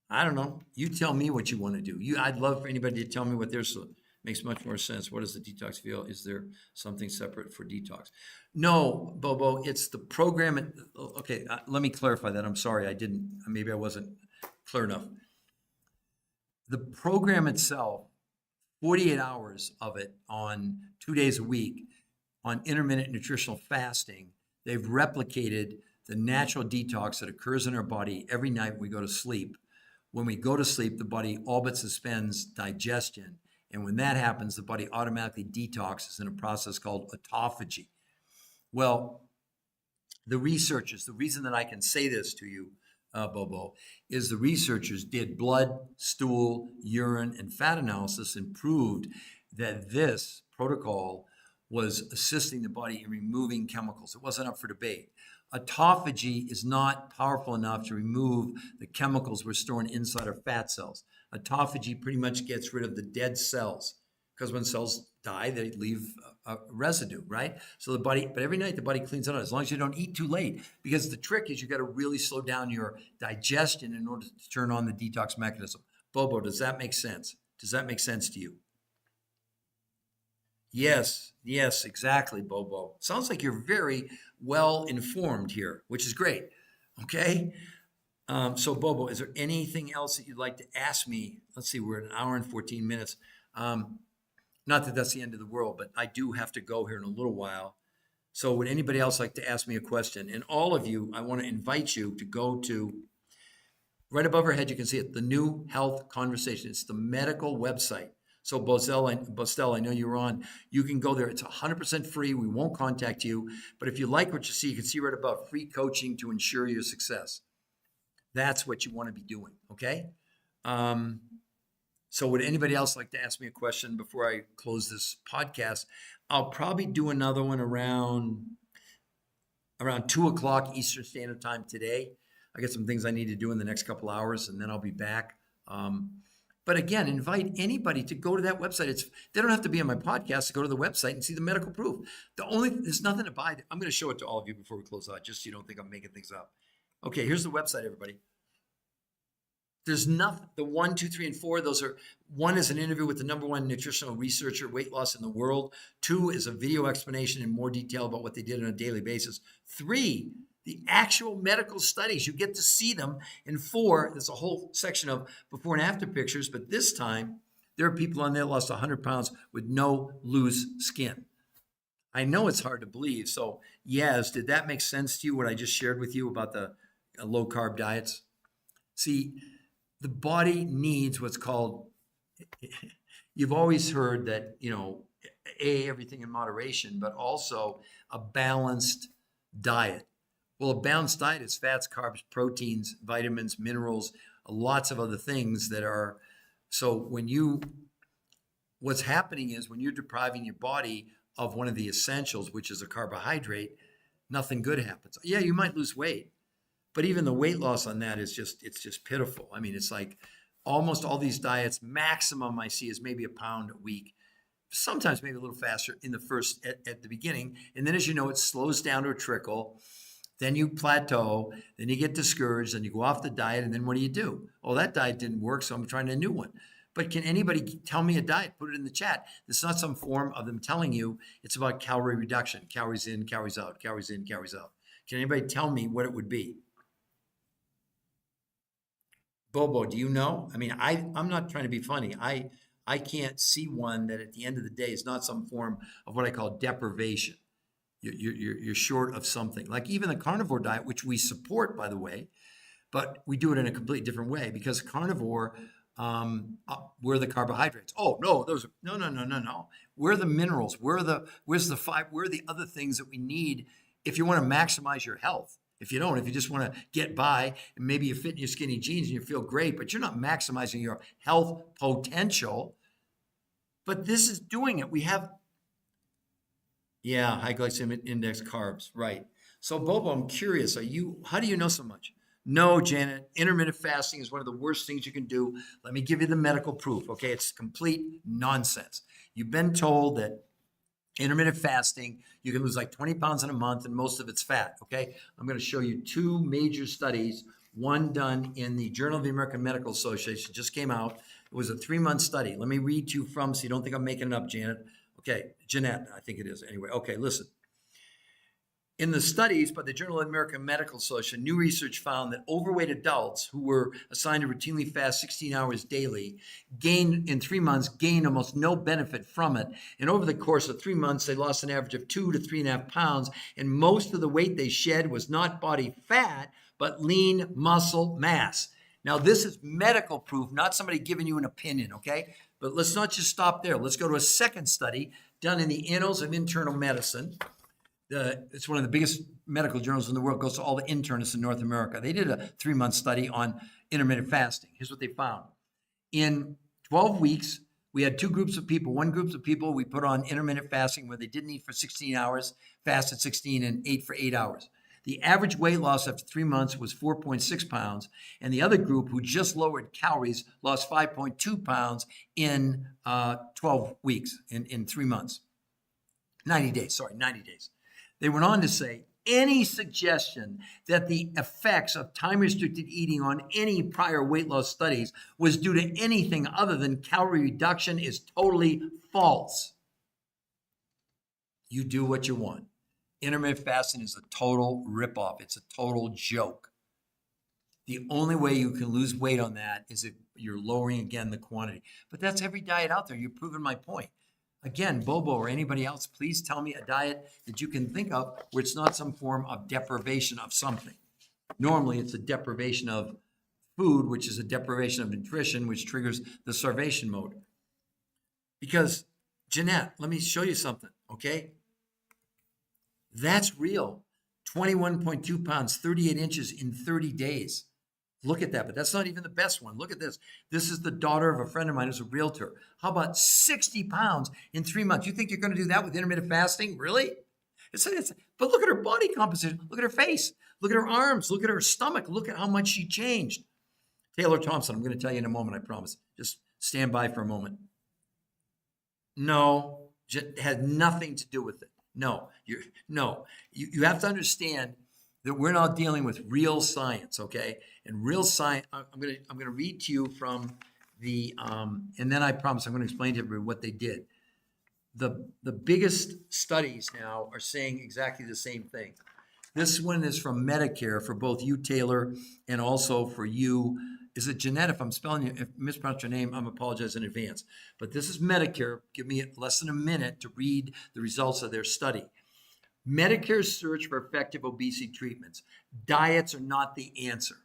I don't know. You tell me what you want to do. I'd love for anybody to tell me what theirs makes much more sense. What does the detox feel? Is there something separate for detox? No, Bobo, it's the program. Okay, let me clarify that. I'm sorry, maybe I wasn't clear enough. The program itself, 48 hours of it on 2 days a week on intermittent nutritional fasting, they've replicated the natural detox that occurs in our body every night when we go to sleep. When we go to sleep, the body all but suspends digestion. And when that happens, the body automatically detoxes in a process called autophagy. Well, the reason that I can say this to you, Bobo, is the researchers did blood, stool, urine, and fat analysis and proved that this protocol was assisting the body in removing chemicals. It wasn't up for debate. Autophagy is not powerful enough to remove the chemicals we're storing inside our fat cells. Autophagy pretty much gets rid of the dead cells, because when cells die, they leave a residue, right? So the body, but every night the body cleans it out, as long as you don't eat too late, because the trick is you got to really slow down your digestion in order to turn on the detox mechanism. Bobo, does that make sense? Does that make sense to you? Yes, exactly, Bobo. Sounds like you're very well informed here, which is great. Okay. So Bobo, is there anything else that you'd like to ask me? Let's see, we're at 1 hour and 14 minutes. Not that that's the end of the world, but I do have to go here in a little while. So would anybody else like to ask me a question? And all of you, I want to invite you to go to right above our head. You can see it, the New Health Conversation. It's the medical website. So Bostel, I know you're on. You can go there. It's 100% free. We won't contact you. But if you like what you see, you can see right above free coaching to ensure your success. That's what you want to be doing. Okay. So would anybody else like to ask me a question before I close this podcast? I'll probably do another one around 2 o'clock Eastern Standard Time today. I got some things I need to do in the next couple hours, and then I'll be back. But again, invite anybody to go to that website. They don't have to be on my podcast to go to the website and see the medical proof. There's nothing to buy. I'm going to show it to all of you before we close out, just so you don't think I'm making things up. Okay, here's the website, everybody. There's nothing. The 1, 2, 3, and 4, those are, 1 is an interview with the #1 nutritional researcher, weight loss in the world. 2 is a video explanation in more detail about what they did on a daily basis. 3, the actual medical studies. You get to see them. And 4, there's a whole section of before and after pictures, but this time there are people on there that lost 100 pounds with no loose skin. I know it's hard to believe. So yes, did that make sense to you, what I just shared with you about the low carb diets? See, the body needs what's called, you've always heard that, everything in moderation, but also a balanced diet. Well, a balanced diet is fats, carbs, proteins, vitamins, minerals, lots of other things that are, so what's happening is when you're depriving your body of one of the essentials, which is a carbohydrate, nothing good happens. Yeah, you might lose weight. But even the weight loss on that it's just pitiful. I mean, it's like almost all these diets, maximum I see is maybe a pound a week. Sometimes maybe a little faster in the at the beginning. And then as you know, it slows down to a trickle. Then you plateau, then you get discouraged, then you go off the diet. And then what do? Oh, that diet didn't work, so I'm trying a new one. But can anybody tell me a diet? Put it in the chat. It's not some form of them telling you. It's about calorie reduction, calories in, calories out, calories in, calories out. Can anybody tell me what it would be? Bobo, do you know? I mean, I'm not trying to be funny. I can't see one that at the end of the day is not some form of what I call deprivation. You're short of something. Like even the carnivore diet, which we support, by the way, but we do it in a completely different way because carnivore, where the carbohydrates. Oh no, no. Where are the minerals? Where's the fiber? Where are the other things that we need if you want to maximize your health? If you don't, if you just want to get by and maybe you fit in your skinny jeans and you feel great, but you're not maximizing your health potential. But this is doing it. We have, high glycemic index carbs, right? So Bobo, I'm curious, how do you know so much? No, Janet, intermittent fasting is one of the worst things you can do. Let me give you the medical proof, okay? It's complete nonsense. You've been told that intermittent fasting, you can lose like 20 pounds in a month and most of it's fat, okay? I'm going to show you 2 major studies, one done in the Journal of the American Medical Association, just came out. It was a 3-month study. Let me read to you from, so you don't think I'm making it up, Janet. Okay, Jeanette, I think it is. Anyway, okay, listen. In the studies by the Journal of the American Medical Association, new research found that overweight adults who were assigned to routinely fast 16 hours daily in 3 months gained almost no benefit from it. And over the course of 3 months, they lost an average of 2 to 3.5 pounds. And most of the weight they shed was not body fat, but lean muscle mass. Now, this is medical proof, not somebody giving you an opinion, okay? But let's not just stop there. Let's go to a second study done in the Annals of Internal Medicine. It's one of the biggest medical journals in the world. It goes to all the internists in North America. They did a 3-month study on intermittent fasting. Here's what they found. In 12 weeks, we had 2 groups of people. One group of people we put on intermittent fasting where they didn't eat for 16 hours, fasted 16, and ate for 8 hours. The average weight loss after 3 months was 4.6 pounds. And the other group who just lowered calories lost 5.2 pounds in 12 weeks, in 3 months. 90 days. They went on to say, any suggestion that the effects of time-restricted eating on any prior weight loss studies was due to anything other than calorie reduction is totally false. You do what you want. Intermittent fasting is a total ripoff. It's a total joke. The only way you can lose weight on that is if you're lowering, again, the quantity. But that's every diet out there. You've proven my point. Again, Bobo or anybody else, please tell me a diet that you can think of where it's not some form of deprivation of something. Normally, it's a deprivation of food, which is a deprivation of nutrition, which triggers the starvation mode. Because, Jeanette, let me show you something, okay? That's real. 21.2 pounds, 38 inches in 30 days. Look at that, but that's not even the best one. Look at this. This is the daughter of a friend of mine who's a realtor. How about 60 pounds in 3 months? You think you're going to do that with intermittent fasting? Really? But look at her body composition. Look at her face. Look at her arms. Look at her stomach. Look at how much she changed. Taylor Thompson, I'm going to tell you in a moment, I promise. Just stand by for a moment. No, it had nothing to do with it. No, you have to understand that we're not dealing with real science, okay? And real science, I'm gonna read to you from the, and then I promise I'm gonna explain to everybody what they did. The biggest studies now are saying exactly the same thing. This one is from Medicare for both you, Taylor, and also for you. Is it Jeanette? If I'm spelling you, if I mispronounce your name, I'm apologize in advance. But this is Medicare. Give me less than a minute to read the results of their study. Medicare's search for effective obesity treatments. Diets are not the answer.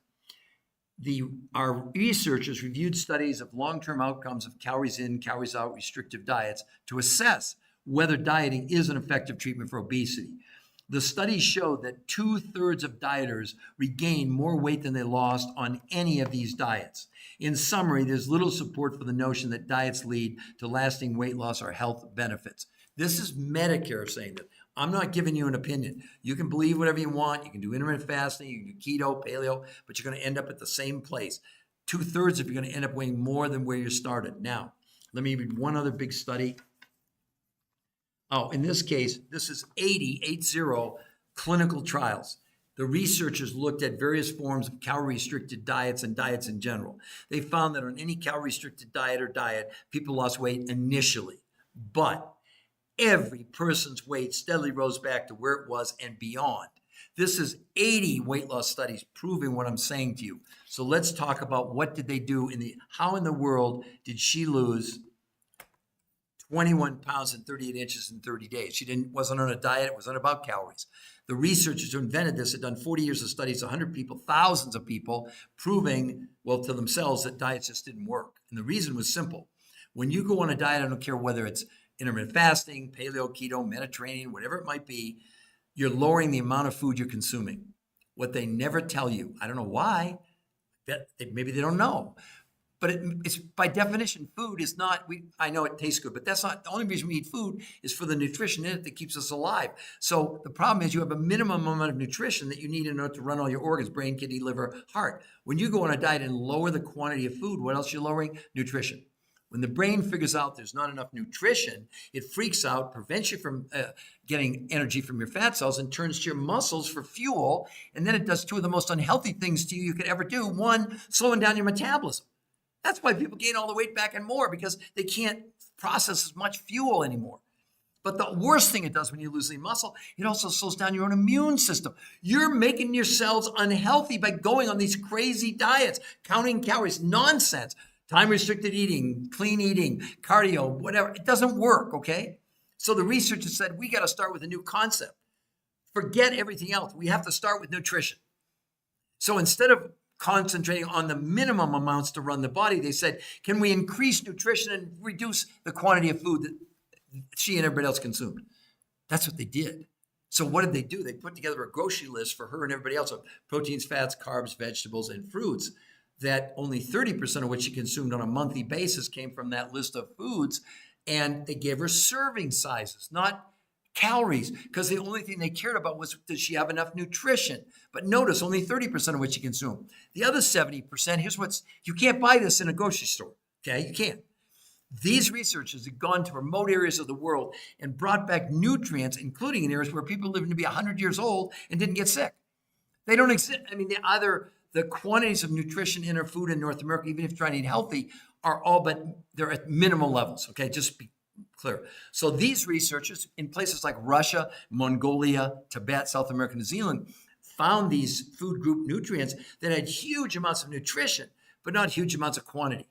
Our researchers reviewed studies of long-term outcomes of calories in, calories out restrictive diets to assess whether dieting is an effective treatment for obesity. The studies showed that 2/3 of dieters regained more weight than they lost on any of these diets. In summary, there's little support for the notion that diets lead to lasting weight loss or health benefits. This is Medicare saying that. I'm not giving you an opinion. You can believe whatever you want. You can do intermittent fasting, you can do keto, paleo, but you're going to end up at the same place. 2/3 of you are going to end up weighing more than where you started. Now, let me read one other big study. Oh, in this case, this is 80 clinical trials. The researchers looked at various forms of calorie-restricted diets and diets in general. They found that on any calorie-restricted diet, people lost weight initially. But every person's weight steadily rose back to where it was and beyond. This is 80 weight loss studies proving what I'm saying to you. So let's talk about what did they do how in the world did she lose 21 pounds and 38 inches in 30 days. She wasn't on a diet. It wasn't about calories. The researchers who invented this had done 40 years of studies, 100 people, thousands of people, proving, well, to themselves that diets just didn't work. And the reason was simple. When you go on a diet, I don't care whether it's intermittent fasting, paleo, keto, Mediterranean, whatever it might be, you're lowering the amount of food you're consuming. What they never tell you, I don't know why, maybe they don't know, but it's by definition, food is not, I know it tastes good, but that's not, the only reason we eat food is for the nutrition in it that keeps us alive. So the problem is you have a minimum amount of nutrition that you need in order to run all your organs, brain, kidney, liver, heart. When you go on a diet and lower the quantity of food, what else are you lowering? Nutrition. When the brain figures out there's not enough nutrition, it freaks out, prevents you from getting energy from your fat cells and turns to your muscles for fuel. And then it does two of the most unhealthy things to you could ever do. One, slowing down your metabolism. That's why people gain all the weight back and more, because they can't process as much fuel anymore. But the worst thing it does when you're losing muscle, it also slows down your own immune system. You're making your cells unhealthy by going on these crazy diets, counting calories, nonsense, time-restricted eating, clean eating, cardio, whatever. It doesn't work, okay? So the researchers said, we got to start with a new concept. Forget everything else. We have to start with nutrition. So instead of concentrating on the minimum amounts to run the body, they said, can we increase nutrition and reduce the quantity of food that she and everybody else consumed? That's what they did. So what did they do? They put together a grocery list for her and everybody else of proteins, fats, carbs, vegetables, and fruits that only 30% of what she consumed on a monthly basis came from that list of foods. And they gave her serving sizes, not calories, because the only thing they cared about was, does she have enough nutrition? But notice, only 30% of what she consumed. The other 70%, you can't buy this in a grocery store, okay? You can't. These researchers have gone to remote areas of the world and brought back nutrients, including in areas where people lived to be 100 years old and didn't get sick. They don't exist. I mean, the quantities of nutrition in our food in North America, even if you're trying to eat healthy, are all but, they're at minimal levels, okay? Just be clear. So these researchers in places like Russia, Mongolia, Tibet, South America, New Zealand, found these food group nutrients that had huge amounts of nutrition, but not huge amounts of quantity.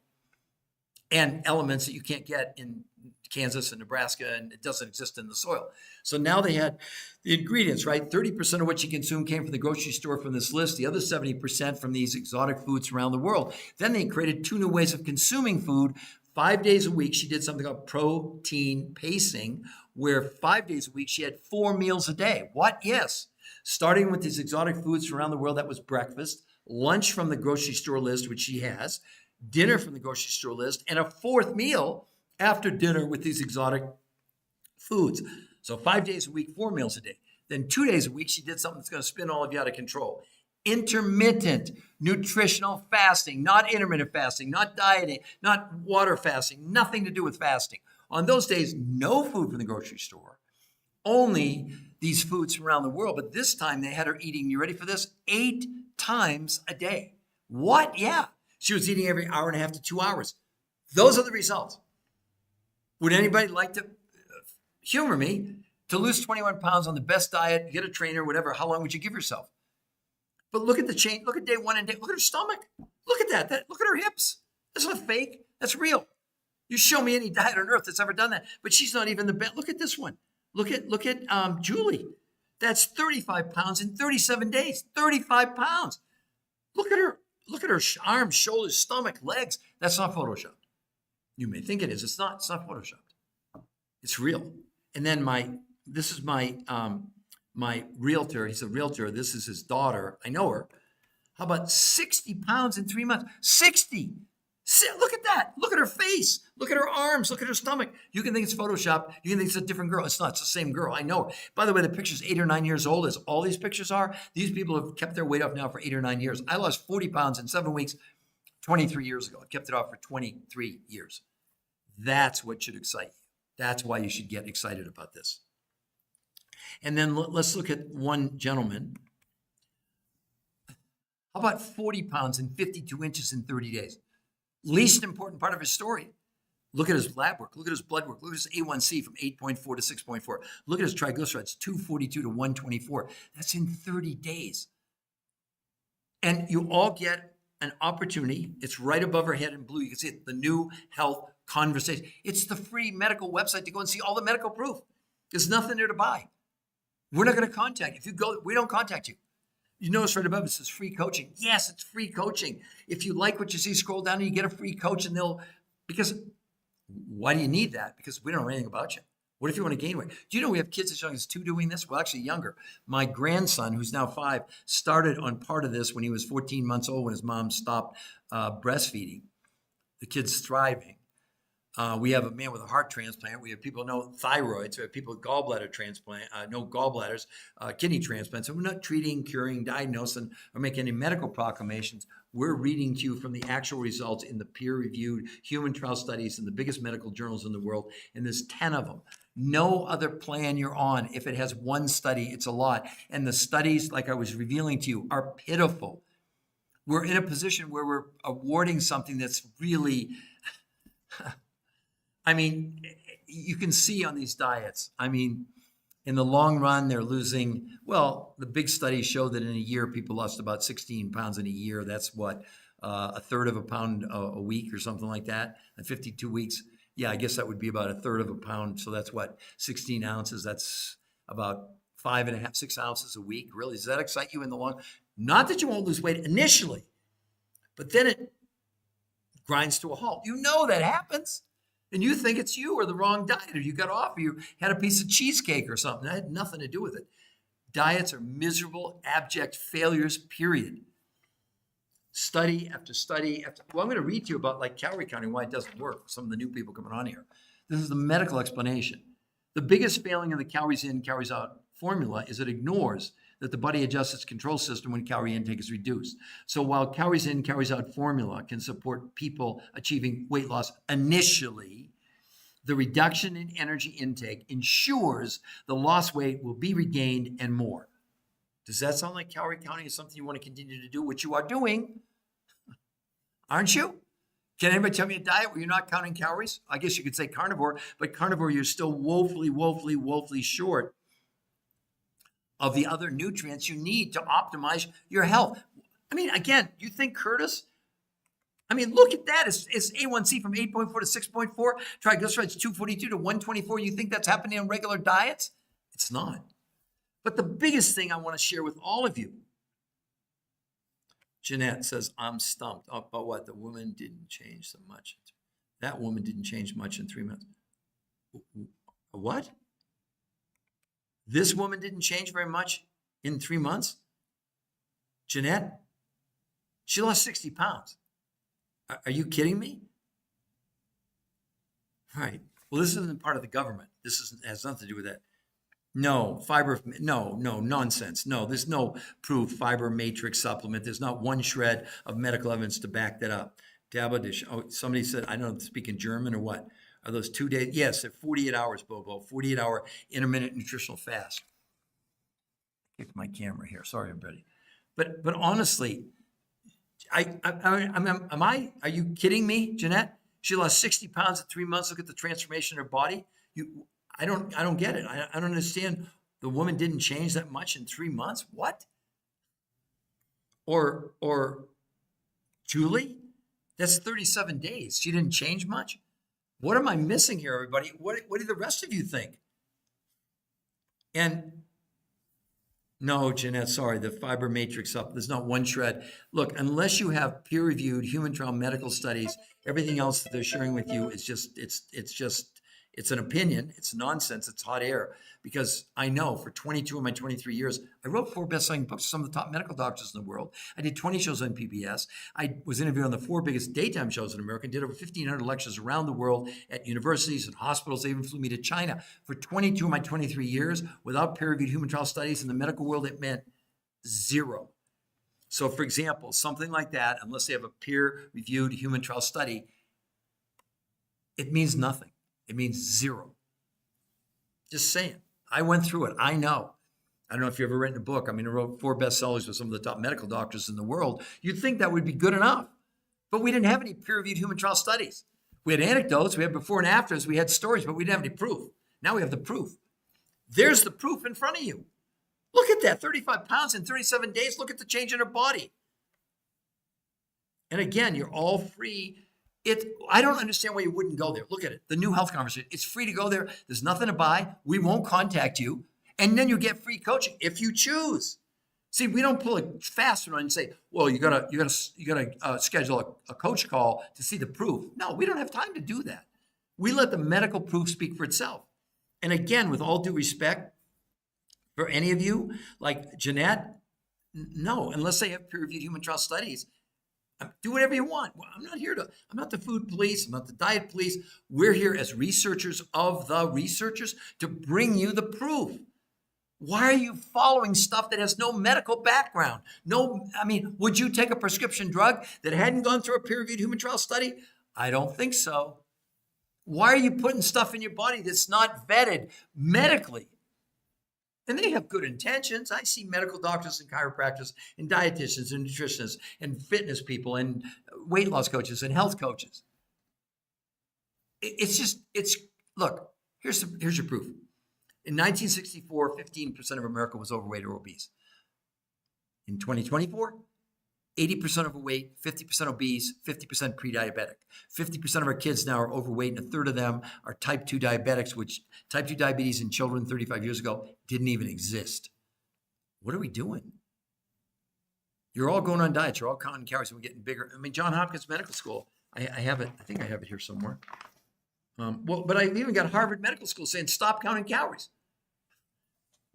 and elements that you can't get in Kansas and Nebraska, and it doesn't exist in the soil. So now they had the ingredients, right? 30% of what you consume came from the grocery store from this list, the other 70% from these exotic foods around the world. Then they created 2 new ways of consuming food. 5 days a week, she did something called protein pacing, where 5 days a week, she had 4 meals a day. What? Yes. Starting with these exotic foods from around the world, that was breakfast, lunch from the grocery store list, which she has, dinner from the grocery store list, and a 4th meal after dinner with these exotic foods. So 5 days a week, 4 meals a day. Then 2 days a week, she did something that's going to spin all of you out of control. Intermittent nutritional fasting, not intermittent fasting, not dieting, not water fasting, nothing to do with fasting. On those days, no food from the grocery store, only these foods from around the world. But this time they had her eating, you ready for this? 8 times a day. What? Yeah. She was eating every hour and a half to 2 hours. Those are the results. Would anybody like to humor me? To lose 21 pounds on the best diet, get a trainer, whatever, how long would you give yourself? But look at the change. Look at day 1 and day. Look at her stomach. Look at that. Look at her hips. That's not fake. That's real. You show me any diet on earth that's ever done that. But she's not even the best. Look at this one. Look at Julie. That's 35 pounds in 37 days. 35 pounds. Look at her. Look at her arms, shoulders, stomach, legs. That's not Photoshopped. You may think it is. It's not. It's not Photoshopped. It's real. And then this is my realtor. He's a realtor. This is his daughter. I know her. How about 60 pounds in 3 months? 60. Look at that. Look at her face. Look at her arms. Look at her stomach. You can think it's Photoshopped. You can think it's a different girl. It's not. It's the same girl. I know her. By the way, the picture's 8 or 9 years old, as all these pictures are. These people have kept their weight off now for 8 or 9 years. I lost 40 pounds in 7 weeks 23 years ago. I kept it off for 23 years. That's what should excite you. That's why you should get excited about this. And then let's look at one gentleman. How about 40 pounds and 52 inches in 30 days? Least important part of his story. Look at his lab work. Look at his blood work. Look at his A1C from 8.4 to 6.4. Look at his triglycerides, 242 to 124. That's in 30 days. And you all get an opportunity. It's right above her head in blue. You can see it, the New Health Conversation. It's the free medical website to go and see all the medical proof. There's nothing there to buy. We're not going to contact you. If you go, we don't contact you. You notice right above it says free coaching. Yes, it's free coaching. If you like what you see, scroll down and you get a free coach, and because why do you need that? Because we don't know anything about you. What if you want to gain weight? Do you know we have kids as young as 2 doing this? Well, actually younger. My grandson, who's now 5, started on part of this when he was 14 months old when his mom stopped breastfeeding. The kid's thriving. We have a man with a heart transplant. We have people no thyroids. We have people with gallbladder transplant, no gallbladders, kidney transplants. So we're not treating, curing, diagnosing, or making any medical proclamations. We're reading to you from the actual results in the peer-reviewed human trial studies in the biggest medical journals in the world, and there's 10 of them. No other plan you're on. If it has one study, it's a lot. And the studies, like I was revealing to you, are pitiful. We're in a position where we're awarding something that's really... I mean, you can see on these diets, I mean, in the long run, they're losing, well, the big studies show that in a year, people lost about 16 pounds in a year. That's what, a third of a pound a week or something like that, at 52 weeks. Yeah, I guess that would be about a third of a pound. So that's what, 16 ounces. That's about 5.5, 6 ounces a week. Really, does that excite you in the long? Not that you won't lose weight initially, but then it grinds to a halt. You know that happens. And you think it's you or the wrong diet, or you got off, or you had a piece of cheesecake or something. That had nothing to do with it. Diets are miserable, abject failures, period. Study after study after. Well, I'm going to read to you about like calorie counting, why it doesn't work. Some of the new people coming on here. This is the medical explanation. The biggest failing of the calories in, calories out formula is it ignores that the body adjusts its control system when calorie intake is reduced. So while calories in, calories out formula can support people achieving weight loss initially, the reduction in energy intake ensures the lost weight will be regained and more. Does that sound like calorie counting is something you want to continue to do, which you are doing, aren't you? Can anybody tell me a diet where you're not counting calories? I guess you could say carnivore, but carnivore, you're still woefully short of the other nutrients you need to optimize your health. I mean, again, you think Curtis, I mean, look at that. It's A1C from 8.4 to 6.4, triglycerides 242 to 124. You think that's happening on regular diets? It's not. But the biggest thing I want to share with all of you, Jeanette says, I'm stumped. Oh, but what? The woman didn't change so much. That woman didn't change much in 3 months. What? This woman didn't change very much in 3 months? Jeanette, she lost 60 pounds. Are you kidding me? Right. Well, this isn't part of the government. Has nothing to do with that. No, nonsense. No, there's no proof fiber matrix supplement. There's not one shred of medical evidence to back that up. Dabadish. Oh, somebody said, I don't know, speaking German or what? Are those 2 days? Yes, they're 48 hours, Bobo. 48-hour intermittent nutritional fast. Kicked my camera here. Sorry, everybody. But honestly, are you kidding me, Jeanette? She lost 60 pounds in 3 months. Look at the transformation in her body. I don't get it. I don't understand. The woman didn't change that much in 3 months. What? Or Julie, that's 37 days. She didn't change much. What am I missing here, everybody? What do the rest of you think? And no, Jeanette, sorry, the fiber matrix up. There's not one shred. Look, unless you have peer-reviewed human trial medical studies, everything else that they're sharing with you is just, it's an opinion. It's nonsense. It's hot air. Because I know for 22 of my 23 years, I wrote 4 best-selling books, some of the top medical doctors in the world. I did 20 shows on PBS. I was interviewed on the 4 biggest daytime shows in America, did over 1,500 lectures around the world at universities and hospitals. They even flew me to China. For 22 of my 23 years, without peer-reviewed human trial studies in the medical world, it meant 0. So for example, something like that, unless they have a peer-reviewed human trial study, it means nothing. It means 0. Just saying. I went through it. I know. I don't know if you've ever written a book. I mean, I wrote 4 bestsellers with some of the top medical doctors in the world. You'd think that would be good enough. But we didn't have any peer-reviewed human trial studies. We had anecdotes. We had before and afters. We had stories, but we didn't have any proof. Now we have the proof. There's the proof in front of you. Look at that. 35 pounds in 37 days. Look at the change in her body. And again, you're all free. I don't understand why you wouldn't go there. Look at it. The new health conversation. It's free to go there. There's nothing to buy. We won't contact you. And then you get free coaching if you choose. See, we don't pull a fast one and say, well, you gotta schedule a coach call to see the proof. No, we don't have time to do that. We let the medical proof speak for itself. And again, with all due respect for any of you, like Jeanette, no, unless they have peer-reviewed human trial studies, do whatever you want. I'm not the food police. I'm not the diet police. We're here as researchers of the researchers to bring you the proof. Why are you following stuff that has no medical background? Would you take a prescription drug that hadn't gone through a peer-reviewed human trial study? I don't think so. Why are you putting stuff in your body that's not vetted medically? And they have good intentions. I see medical doctors and chiropractors and dietitians and nutritionists and fitness people and weight loss coaches and health coaches. Look, here's your proof. In 1964, 15% of America was overweight or obese. In 2024, 80% overweight, 50% obese, 50% pre-diabetic. 50% of our kids now are overweight, and a third of them are type 2 diabetics, which type 2 diabetes in children 35 years ago didn't even exist. What are we doing? You're all going on diets. You're all counting calories, and we're getting bigger. I mean, Johns Hopkins Medical School, I have it. I think I have it here somewhere. But I even got Harvard Medical School saying, stop counting calories.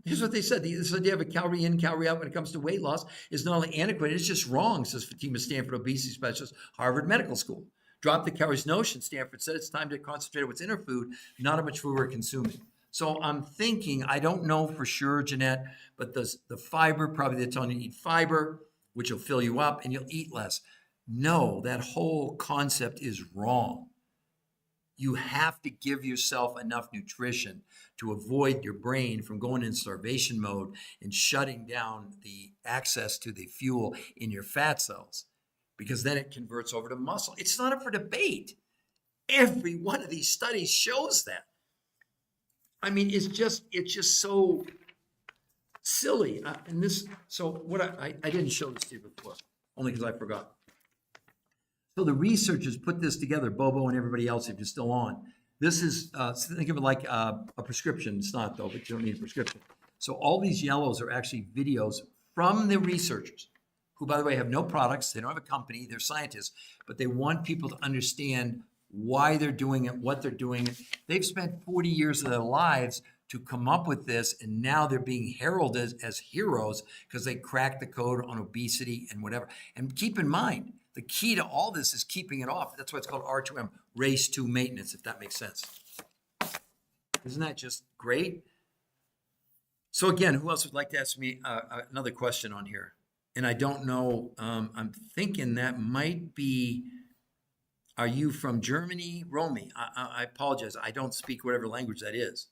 Here's what they said. This idea of a calorie in, calorie out when it comes to weight loss is not only antiquated, it's just wrong, says Fatima Stanford, obesity specialist, Harvard Medical School. Drop the calories notion, Stanford said. It's time to concentrate on what's in our food, not how much food we're consuming. So I'm thinking, I don't know for sure, Jeanette, but the fiber, probably they're telling you to eat fiber, which will fill you up, and you'll eat less. No, that whole concept is wrong. You have to give yourself enough nutrition to avoid your brain from going in starvation mode and shutting down the access to the fuel in your fat cells, because then it converts over to muscle. It's not up for debate. Every one of these studies shows that. I mean, it's just so silly. I didn't show this to you before, only because I forgot. So the researchers put this together, Bobo and everybody else, if you're still on. This is, think of it like a prescription. It's not though, but you don't need a prescription. So all these yellows are actually videos from the researchers, who, by the way, have no products. They don't have a company. They're scientists, but they want people to understand why they're doing it, what they're doing. They've spent 40 years of their lives to come up with this, and now they're being heralded as heroes because they cracked the code on obesity and whatever. And keep in mind, the key to all this is keeping it off. That's why it's called R2M, race to maintenance, if that makes sense. Isn't that just great? So again, who else would like to ask me another question on here? And I don't know, I'm thinking that might be, are you from Germany? Romy, I apologize. I don't speak whatever language that is.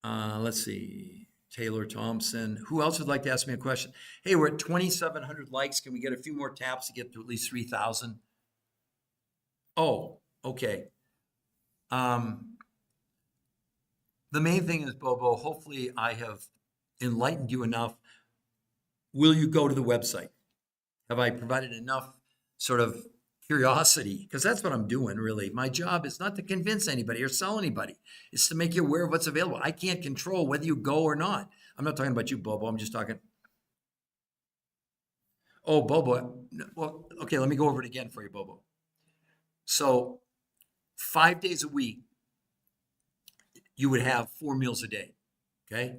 Let's see. Taylor Thompson. Who else would like to ask me a question? Hey, we're at 2,700 likes. Can we get a few more taps to get to at least 3,000? Oh, okay. The main thing is, Bobo, hopefully I have enlightened you enough. Will you go to the website? Have I provided enough sort of curiosity? Because that's what I'm doing, really. My job is not to convince anybody or sell anybody. It's to make you aware of what's available. I can't control whether you go or not. I'm not talking about you, Bobo. I'm just talking. Oh, Bobo. Well, okay, let me go over it again for you, Bobo. So 5 days a week, you would have 4 meals a day, okay?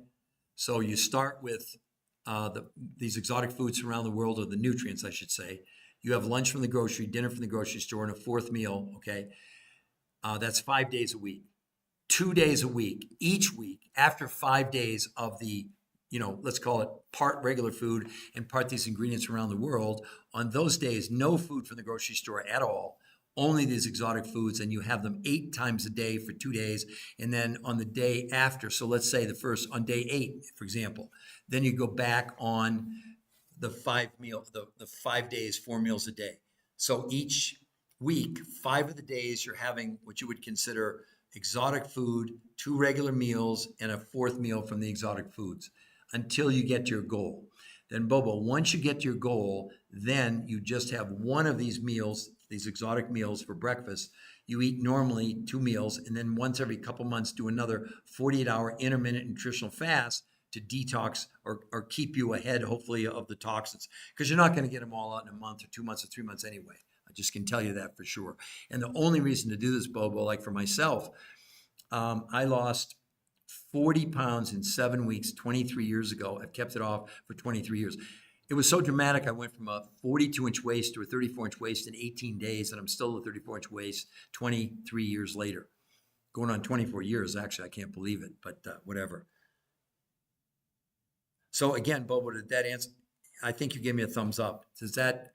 So you start with these exotic foods around the world, or the nutrients, I should say. You have lunch from the grocery, dinner from the grocery store, and a 4th meal, okay? That's 5 days a week. 2 days a week, each week, after 5 days of the, let's call it part regular food and part these ingredients around the world. On those days, no food from the grocery store at all, only these exotic foods, and you have them 8 times a day for 2 days. And then on the day after, so let's say on day 8, for example, then you go back on the 5 days, 4 meals a day. So each week, 5 of the days, you're having what you would consider exotic food, 2 regular meals, and a 4th meal from the exotic foods until you get to your goal. Then, Bobo, once you get to your goal, then you just have one of these meals, these exotic meals for breakfast. You eat normally 2 meals, and then once every couple months do another 48-hour intermittent nutritional fast to detox or keep you ahead, hopefully, of the toxins. Because you're not going to get them all out in a month or 2 months or 3 months anyway. I just can tell you that for sure. And the only reason to do this, Bobo, like for myself, I lost 40 pounds in 7 weeks 23 years ago. I've kept it off for 23 years. It was so dramatic. I went from a 42-inch waist to a 34-inch waist in 18 days, and I'm still a 34-inch waist 23 years later. Going on 24 years, actually. I can't believe it, but whatever. So again, Bobo, did that answer? I think you gave me a thumbs up. Does that?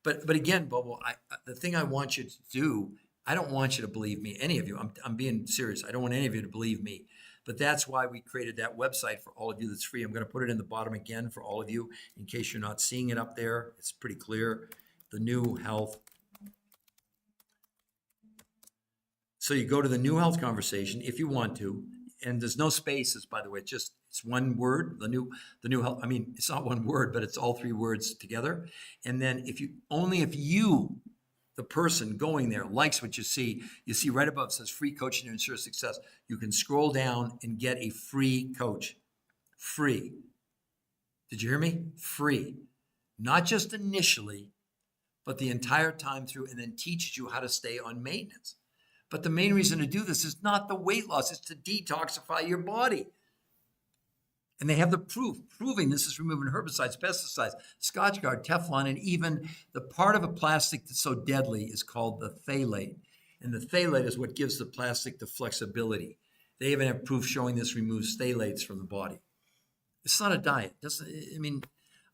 But again, Bobo, the thing I want you to do, I don't want you to believe me, any of you. I'm being serious. I don't want any of you to believe me. But that's why we created that website for all of you that's free. I'm going to put it in the bottom again for all of you in case you're not seeing it up there. It's pretty clear. The New Health. So you go to the New Health Conversation if you want to, and there's no spaces, by the way. It's one word. The new health. I mean, it's not one word, but it's all 3 words together. And then if you, the person going there, likes what you see right above it says free coaching to ensure success. You can scroll down and get a free coach. Free. Did you hear me? Free. Not just initially, but the entire time through, and then teaches you how to stay on maintenance. But the main reason to do this is not the weight loss, it's to detoxify your body. And they have the proof, proving this is removing herbicides, pesticides, Scotchgard, Teflon, and even the part of a plastic that's so deadly is called the phthalate. And the phthalate is what gives the plastic the flexibility. They even have proof showing this removes phthalates from the body. It's not a diet.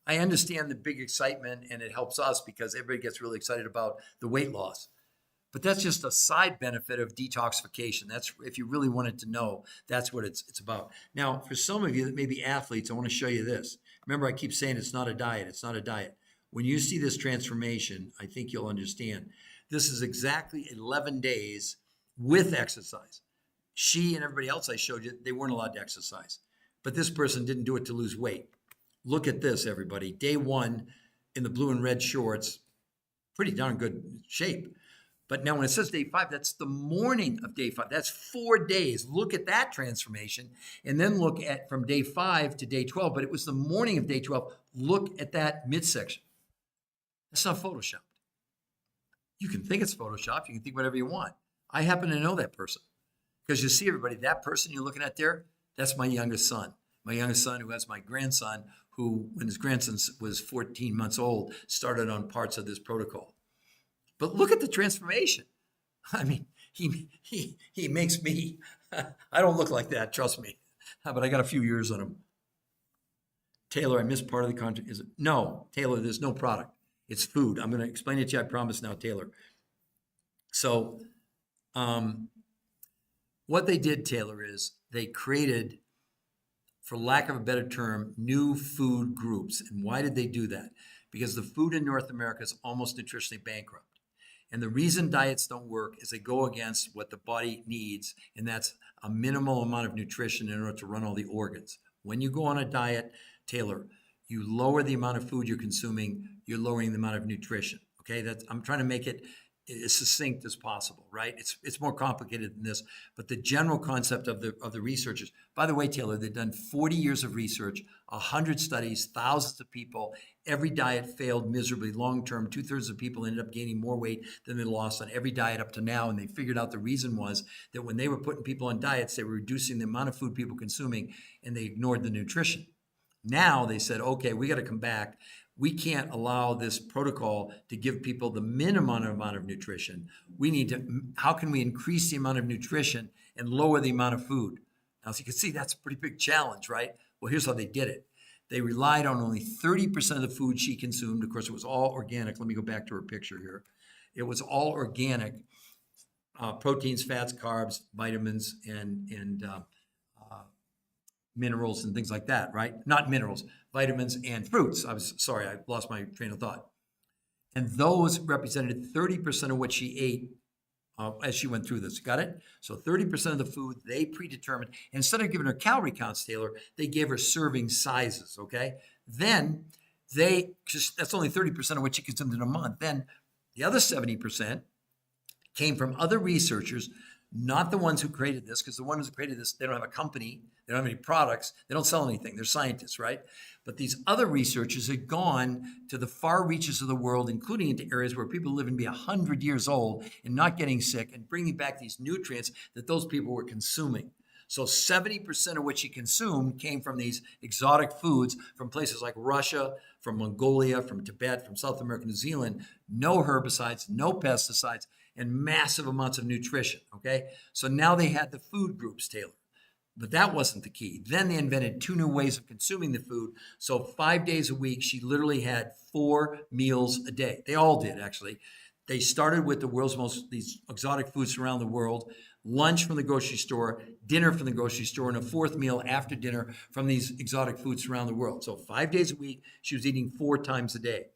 I understand the big excitement, and it helps us because everybody gets really excited about the weight loss. But that's just a side benefit of detoxification. That's, if you really wanted to know, that's what it's about. Now, for some of you that may be athletes, I want to show you this. Remember, I keep saying it's not a diet. It's not a diet. When you see this transformation, I think you'll understand. This is exactly 11 days with exercise. She and everybody else I showed you, they weren't allowed to exercise. But this person didn't do it to lose weight. Look at this, everybody. Day 1 in the blue and red shorts, pretty darn good shape. But now when it says day 5, that's the morning of day 5. That's 4 days. Look at that transformation. And then look at from day 5 to day 12. But it was the morning of day 12. Look at that midsection. That's not Photoshopped. You can think it's Photoshopped. You can think whatever you want. I happen to know that person. Because you see, everybody, that person you're looking at there, that's my youngest son. My youngest son, who has my grandson, who, when his grandson was 14 months old, started on parts of this protocol. But look at the transformation. I mean, he makes me, I don't look like that, trust me. But I got a few years on him. Taylor, I missed part of the contract. Is it? No, Taylor, there's no product. It's food. I'm going to explain it to you, I promise now, Taylor. So what they did, Taylor, is they created, for lack of a better term, new food groups. And why did they do that? Because the food in North America is almost nutritionally bankrupt. And the reason diets don't work is they go against what the body needs, and that's a minimal amount of nutrition in order to run all the organs. When you go on a diet, Taylor, you lower the amount of food you're consuming, you're lowering the amount of nutrition. Okay, I'm trying to make it as succinct as possible, right? It's more complicated than this, but the general concept of the researchers. By the way, Taylor, they've done 40 years of research, 100 studies, thousands of people. Every diet failed miserably long term. 2/3 of people ended up gaining more weight than they lost on every diet up to now. And they figured out the reason was that when they were putting people on diets, they were reducing the amount of food people consuming, and they ignored the nutrition. Now they said, okay, we got to come back. We can't allow this protocol to give people the minimum amount of nutrition. We need to, how can we increase the amount of nutrition and lower the amount of food? Now, as you can see, that's a pretty big challenge, right? Well, here's how they did it. They relied on only 30% of the food she consumed. Of course, it was all organic. Let me go back to her picture here. It was all organic, proteins, fats, carbs, vitamins, and minerals and things like that, right? Not minerals, vitamins and fruits. I lost my train of thought. And those represented 30% of what she ate as she went through this. Got it? So 30% of the food they predetermined. Instead of giving her calorie counts, Taylor, they gave her serving sizes, okay? Then that's only 30% of what she consumed in a month. Then the other 70% came from other researchers, not the ones who created this, because the ones who created this, they don't have a company, they don't have any products, they don't sell anything, they're scientists, right? But these other researchers had gone to the far reaches of the world, including into areas where people live and be 100 years old and not getting sick, and bringing back these nutrients that those people were consuming. So 70% of what she consumed came from these exotic foods from places like Russia, from Mongolia, from Tibet, from South America, New Zealand. No herbicides, no pesticides, and massive amounts of nutrition, okay? So now they had the food groups, Taylor. But that wasn't the key. Then they invented 2 new ways of consuming the food. So 5 days a week, she literally had 4 meals a day. They all did, actually. They started with the world's these exotic foods around the world, lunch from the grocery store, dinner from the grocery store, and a 4th meal after dinner from these exotic foods around the world. So 5 days a week, she was eating 4 times a day.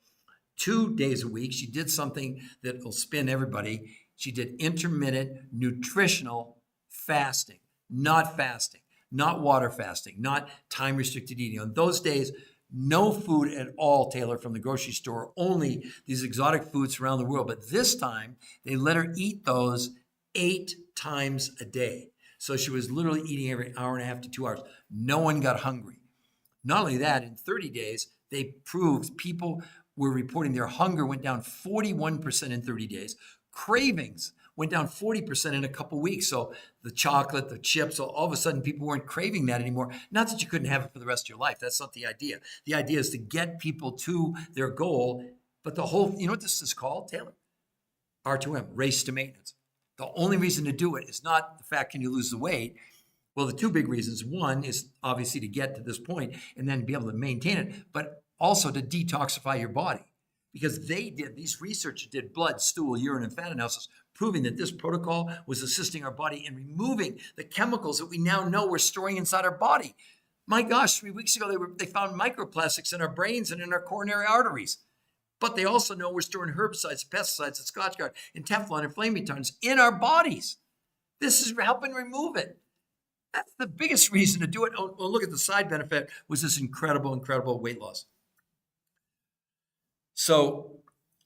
2 days a week, she did something that will spin everybody. She did intermittent nutritional fasting. Not fasting, not water fasting, not time-restricted eating. On those days, no food at all, Taylor, from the grocery store, only these exotic foods around the world. But this time, they let her eat those 8 times a day. So she was literally eating every hour and a half to 2 hours. No one got hungry. Not only that, in 30 days, they proved people were reporting their hunger went down 41% in 30 days. Cravings went down 40% in a couple weeks. So the chocolate, the chips, all of a sudden people weren't craving that anymore. Not that you couldn't have it for the rest of your life. That's not the idea. The idea is to get people to their goal. But the whole, you know what this is called, Taylor? R2M, race to maintenance. The only reason to do it is not the fact, can you lose the weight? Well, the 2 big reasons. One is obviously to get to this point and then be able to maintain it, but also to detoxify your body. Because these researchers did blood, stool, urine, and fat analysis, proving that this protocol was assisting our body in removing the chemicals that we now know we're storing inside our body. My gosh, 3 weeks ago, they found microplastics in our brains and in our coronary arteries. But they also know we're storing herbicides, pesticides, and Scotchgard, and Teflon, and flame retardants in our bodies. This is helping remove it. That's the biggest reason to do it. Oh, look at the side benefit was this incredible, incredible weight loss. So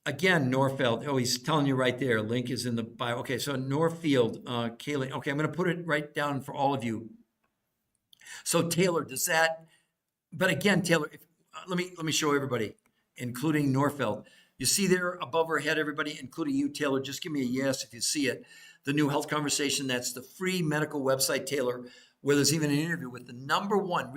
Again, Norfeld. Oh, he's telling you right there. Link is in the bio. Okay, so Norfield, Kaylee. Okay, I'm going to put it right down for all of you. So Taylor, does that? But again, Taylor, let me show everybody, including Norfeld. You see there above her head, everybody, including you, Taylor. Just give me a yes if you see it. The New Health Conversation. That's the free medical website, Taylor, where there's even an interview with the number one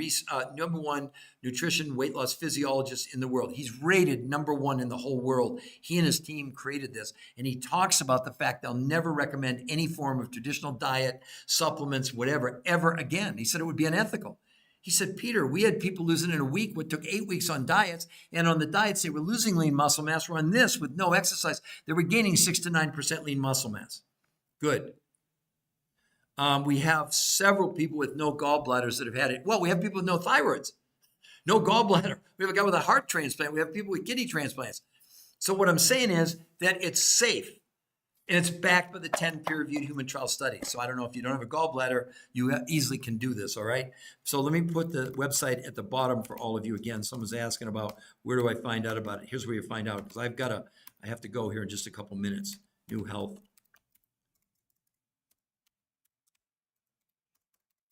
nutrition weight loss physiologist in the world. He's rated number one in the whole world. He and his team created this, and he talks about the fact they'll never recommend any form of traditional diet, supplements, whatever, ever again. He said it would be unethical. He said, Peter, we had people losing in a week what took 8 weeks on diets, and on the diets they were losing lean muscle mass. We're on this with no exercise. They were gaining 6 to 9% lean muscle mass. Good. We have several people with no gallbladders that have had it. Well, we have people with no thyroids, no gallbladder. We have a guy with a heart transplant. We have people with kidney transplants. So what I'm saying is that it's safe. And it's backed by the 10 peer-reviewed human trial studies. So I don't know if you don't have a gallbladder, you easily can do this, all right? So let me put the website at the bottom for all of you. Again, someone's asking about where do I find out about it. Here's where you find out, because I have to go here in just a couple minutes. New Health.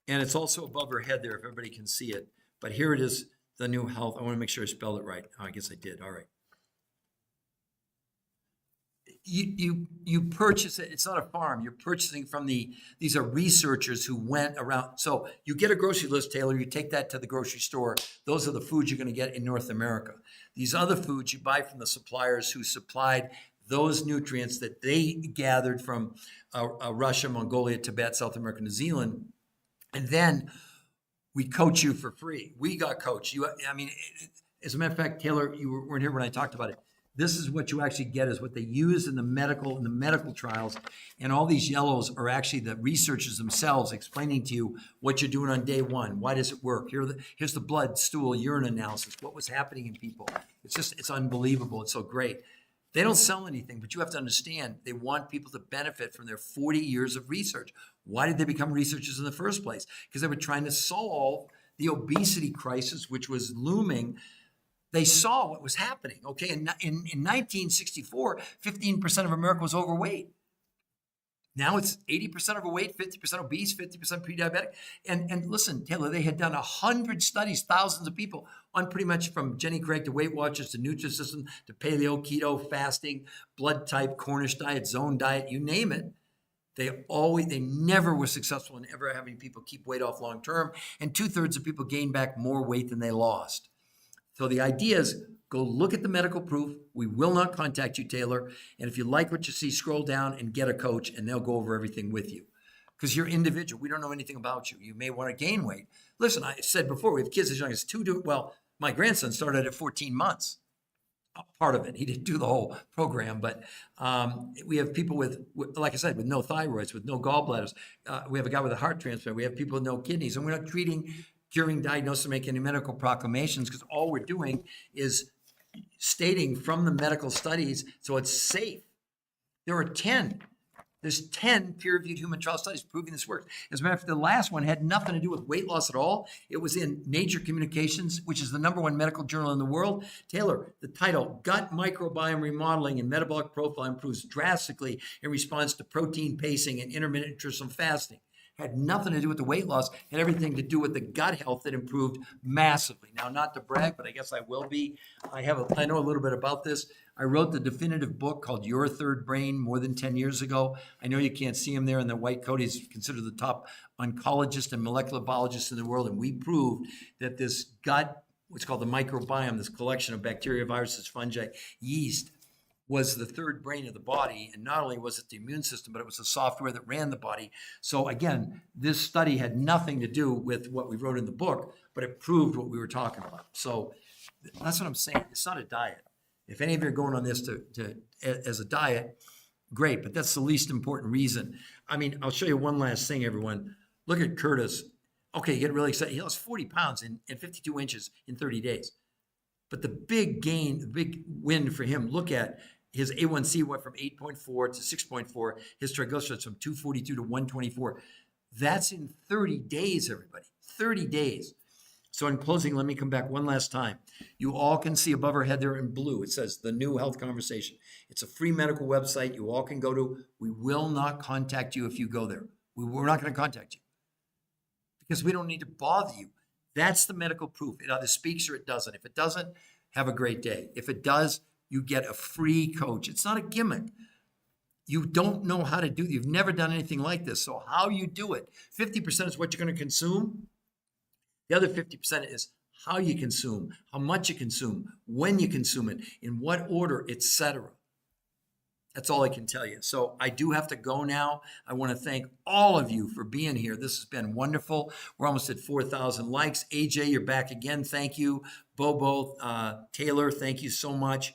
And it's also above her head there if everybody can see it. But here it is, the New Health. I want to make sure I spelled it right. Oh, I guess I did. All right. You purchase it. It's not a farm. You're purchasing from these are researchers who went around. So you get a grocery list, Taylor. You take that to the grocery store. Those are the foods you're going to get in North America. These other foods you buy from the suppliers who supplied those nutrients that they gathered from Russia, Mongolia, Tibet, South America, New Zealand. And then we coach you for free. We got coached. As a matter of fact, Taylor, you weren't here when I talked about it. This is what you actually get is what they use in the medical trials. And all these yellows are actually the researchers themselves explaining to you what you're doing on day one. Why does it work? Here's the blood, stool, urine analysis. What was happening in people? It's unbelievable. It's so great. They don't sell anything, but you have to understand they want people to benefit from their 40 years of research. Why did they become researchers in the first place? Because they were trying to solve the obesity crisis, which was looming. They saw what was happening, okay? In 1964, 15% of America was overweight. Now it's 80% overweight, 50% obese, 50% pre-diabetic. And listen, Taylor, they had done 100 studies, thousands of people on pretty much from Jenny Craig to Weight Watchers to Nutrisystem to paleo, keto, fasting, blood type, Cornish diet, zone diet, you name it. They never were successful in ever having people keep weight off long term. And 2/3 of people gained back more weight than they lost. So the idea is go look at the medical proof. We will not contact you, Taylor. And if you like what you see, scroll down and get a coach and they'll go over everything with you. Because you're individual. We don't know anything about you. You may want to gain weight. Listen, I said before, we have kids as young as 2. Well, my grandson started at 14 months. Part of it. He didn't do the whole program, but we have people with, like I said, with no thyroids, with no gallbladders. We have a guy with a heart transplant. We have people with no kidneys. And we're not curing, diagnosing, making any medical proclamations because all we're doing is stating from the medical studies so it's safe. There's 10 peer-reviewed human trial studies proving this works. As a matter of fact, the last one had nothing to do with weight loss at all. It was in Nature Communications, which is the #1 medical journal in the world. Taylor, the title, Gut Microbiome Remodeling and Metabolic Profile Improves Drastically in Response to Protein Pacing and Intermittent Nutritional Fasting. Had nothing to do with the weight loss, had everything to do with the gut health that improved massively. Now, not to brag, but I guess I will be. I know a little bit about this. I wrote the definitive book called Your Third Brain more than 10 years ago. I know you can't see him there in the white coat. He's considered the top oncologist and molecular biologist in the world. And we proved that this gut, what's called the microbiome, this collection of bacteria, viruses, fungi, yeast, was the third brain of the body. And not only was it the immune system, but it was the software that ran the body. So again, this study had nothing to do with what we wrote in the book, but it proved what we were talking about. So that's what I'm saying. It's not a diet. If any of you are going on this as a diet, great, but that's the least important reason. I mean, I'll show you one last thing, everyone. Look at Curtis. Okay, you get really excited. He lost 40 pounds and 52 inches in 30 days. But the big gain, the big win for him, look at his A1C went from 8.4 to 6.4. His triglycerides from 242 to 124. That's in 30 days, everybody. 30 days. So in closing, let me come back one last time. You all can see above our head there in blue, it says the new health conversation. It's a free medical website you all can go to. We will not contact you if you go there. We're not going to contact you because we don't need to bother you. That's the medical proof. It either speaks or it doesn't. If it doesn't, have a great day. If it does, you get a free coach. It's not a gimmick. You don't know how to do it. You've never done anything like this. So how you do it, 50% is what you're going to consume. The other 50% is how you consume, how much you consume, when you consume it, in what order, etc. That's all I can tell you. So I do have to go now. I want to thank all of you for being here. This has been wonderful. We're almost at 4,000 likes. AJ, you're back again. Thank you. Bobo, Taylor, thank you so much.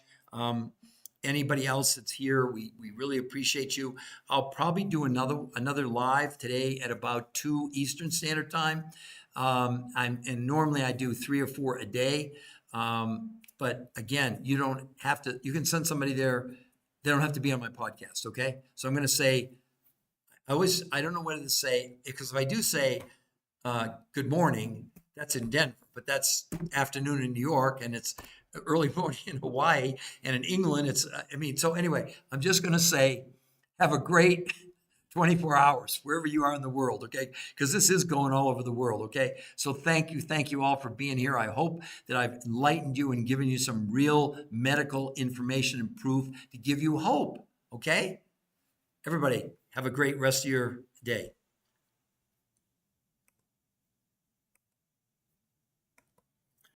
Anybody else that's here, we really appreciate you. I'll probably do another live today at about 2 Eastern Standard Time. And normally I do 3 or 4 a day. But again, you don't have to, you can send somebody there. They don't have to be on my podcast, okay? So I'm going to say, I don't know what to say, because if I do say good morning, that's in Denver, but that's afternoon in New York, and it's early morning in Hawaii, and in England, so anyway, I'm just going to say, have a great 24 hours, wherever you are in the world, okay? Because this is going all over the world, okay? So thank you all for being here. I hope that I've enlightened you and given you some real medical information and proof to give you hope, okay? Everybody, have a great rest of your day.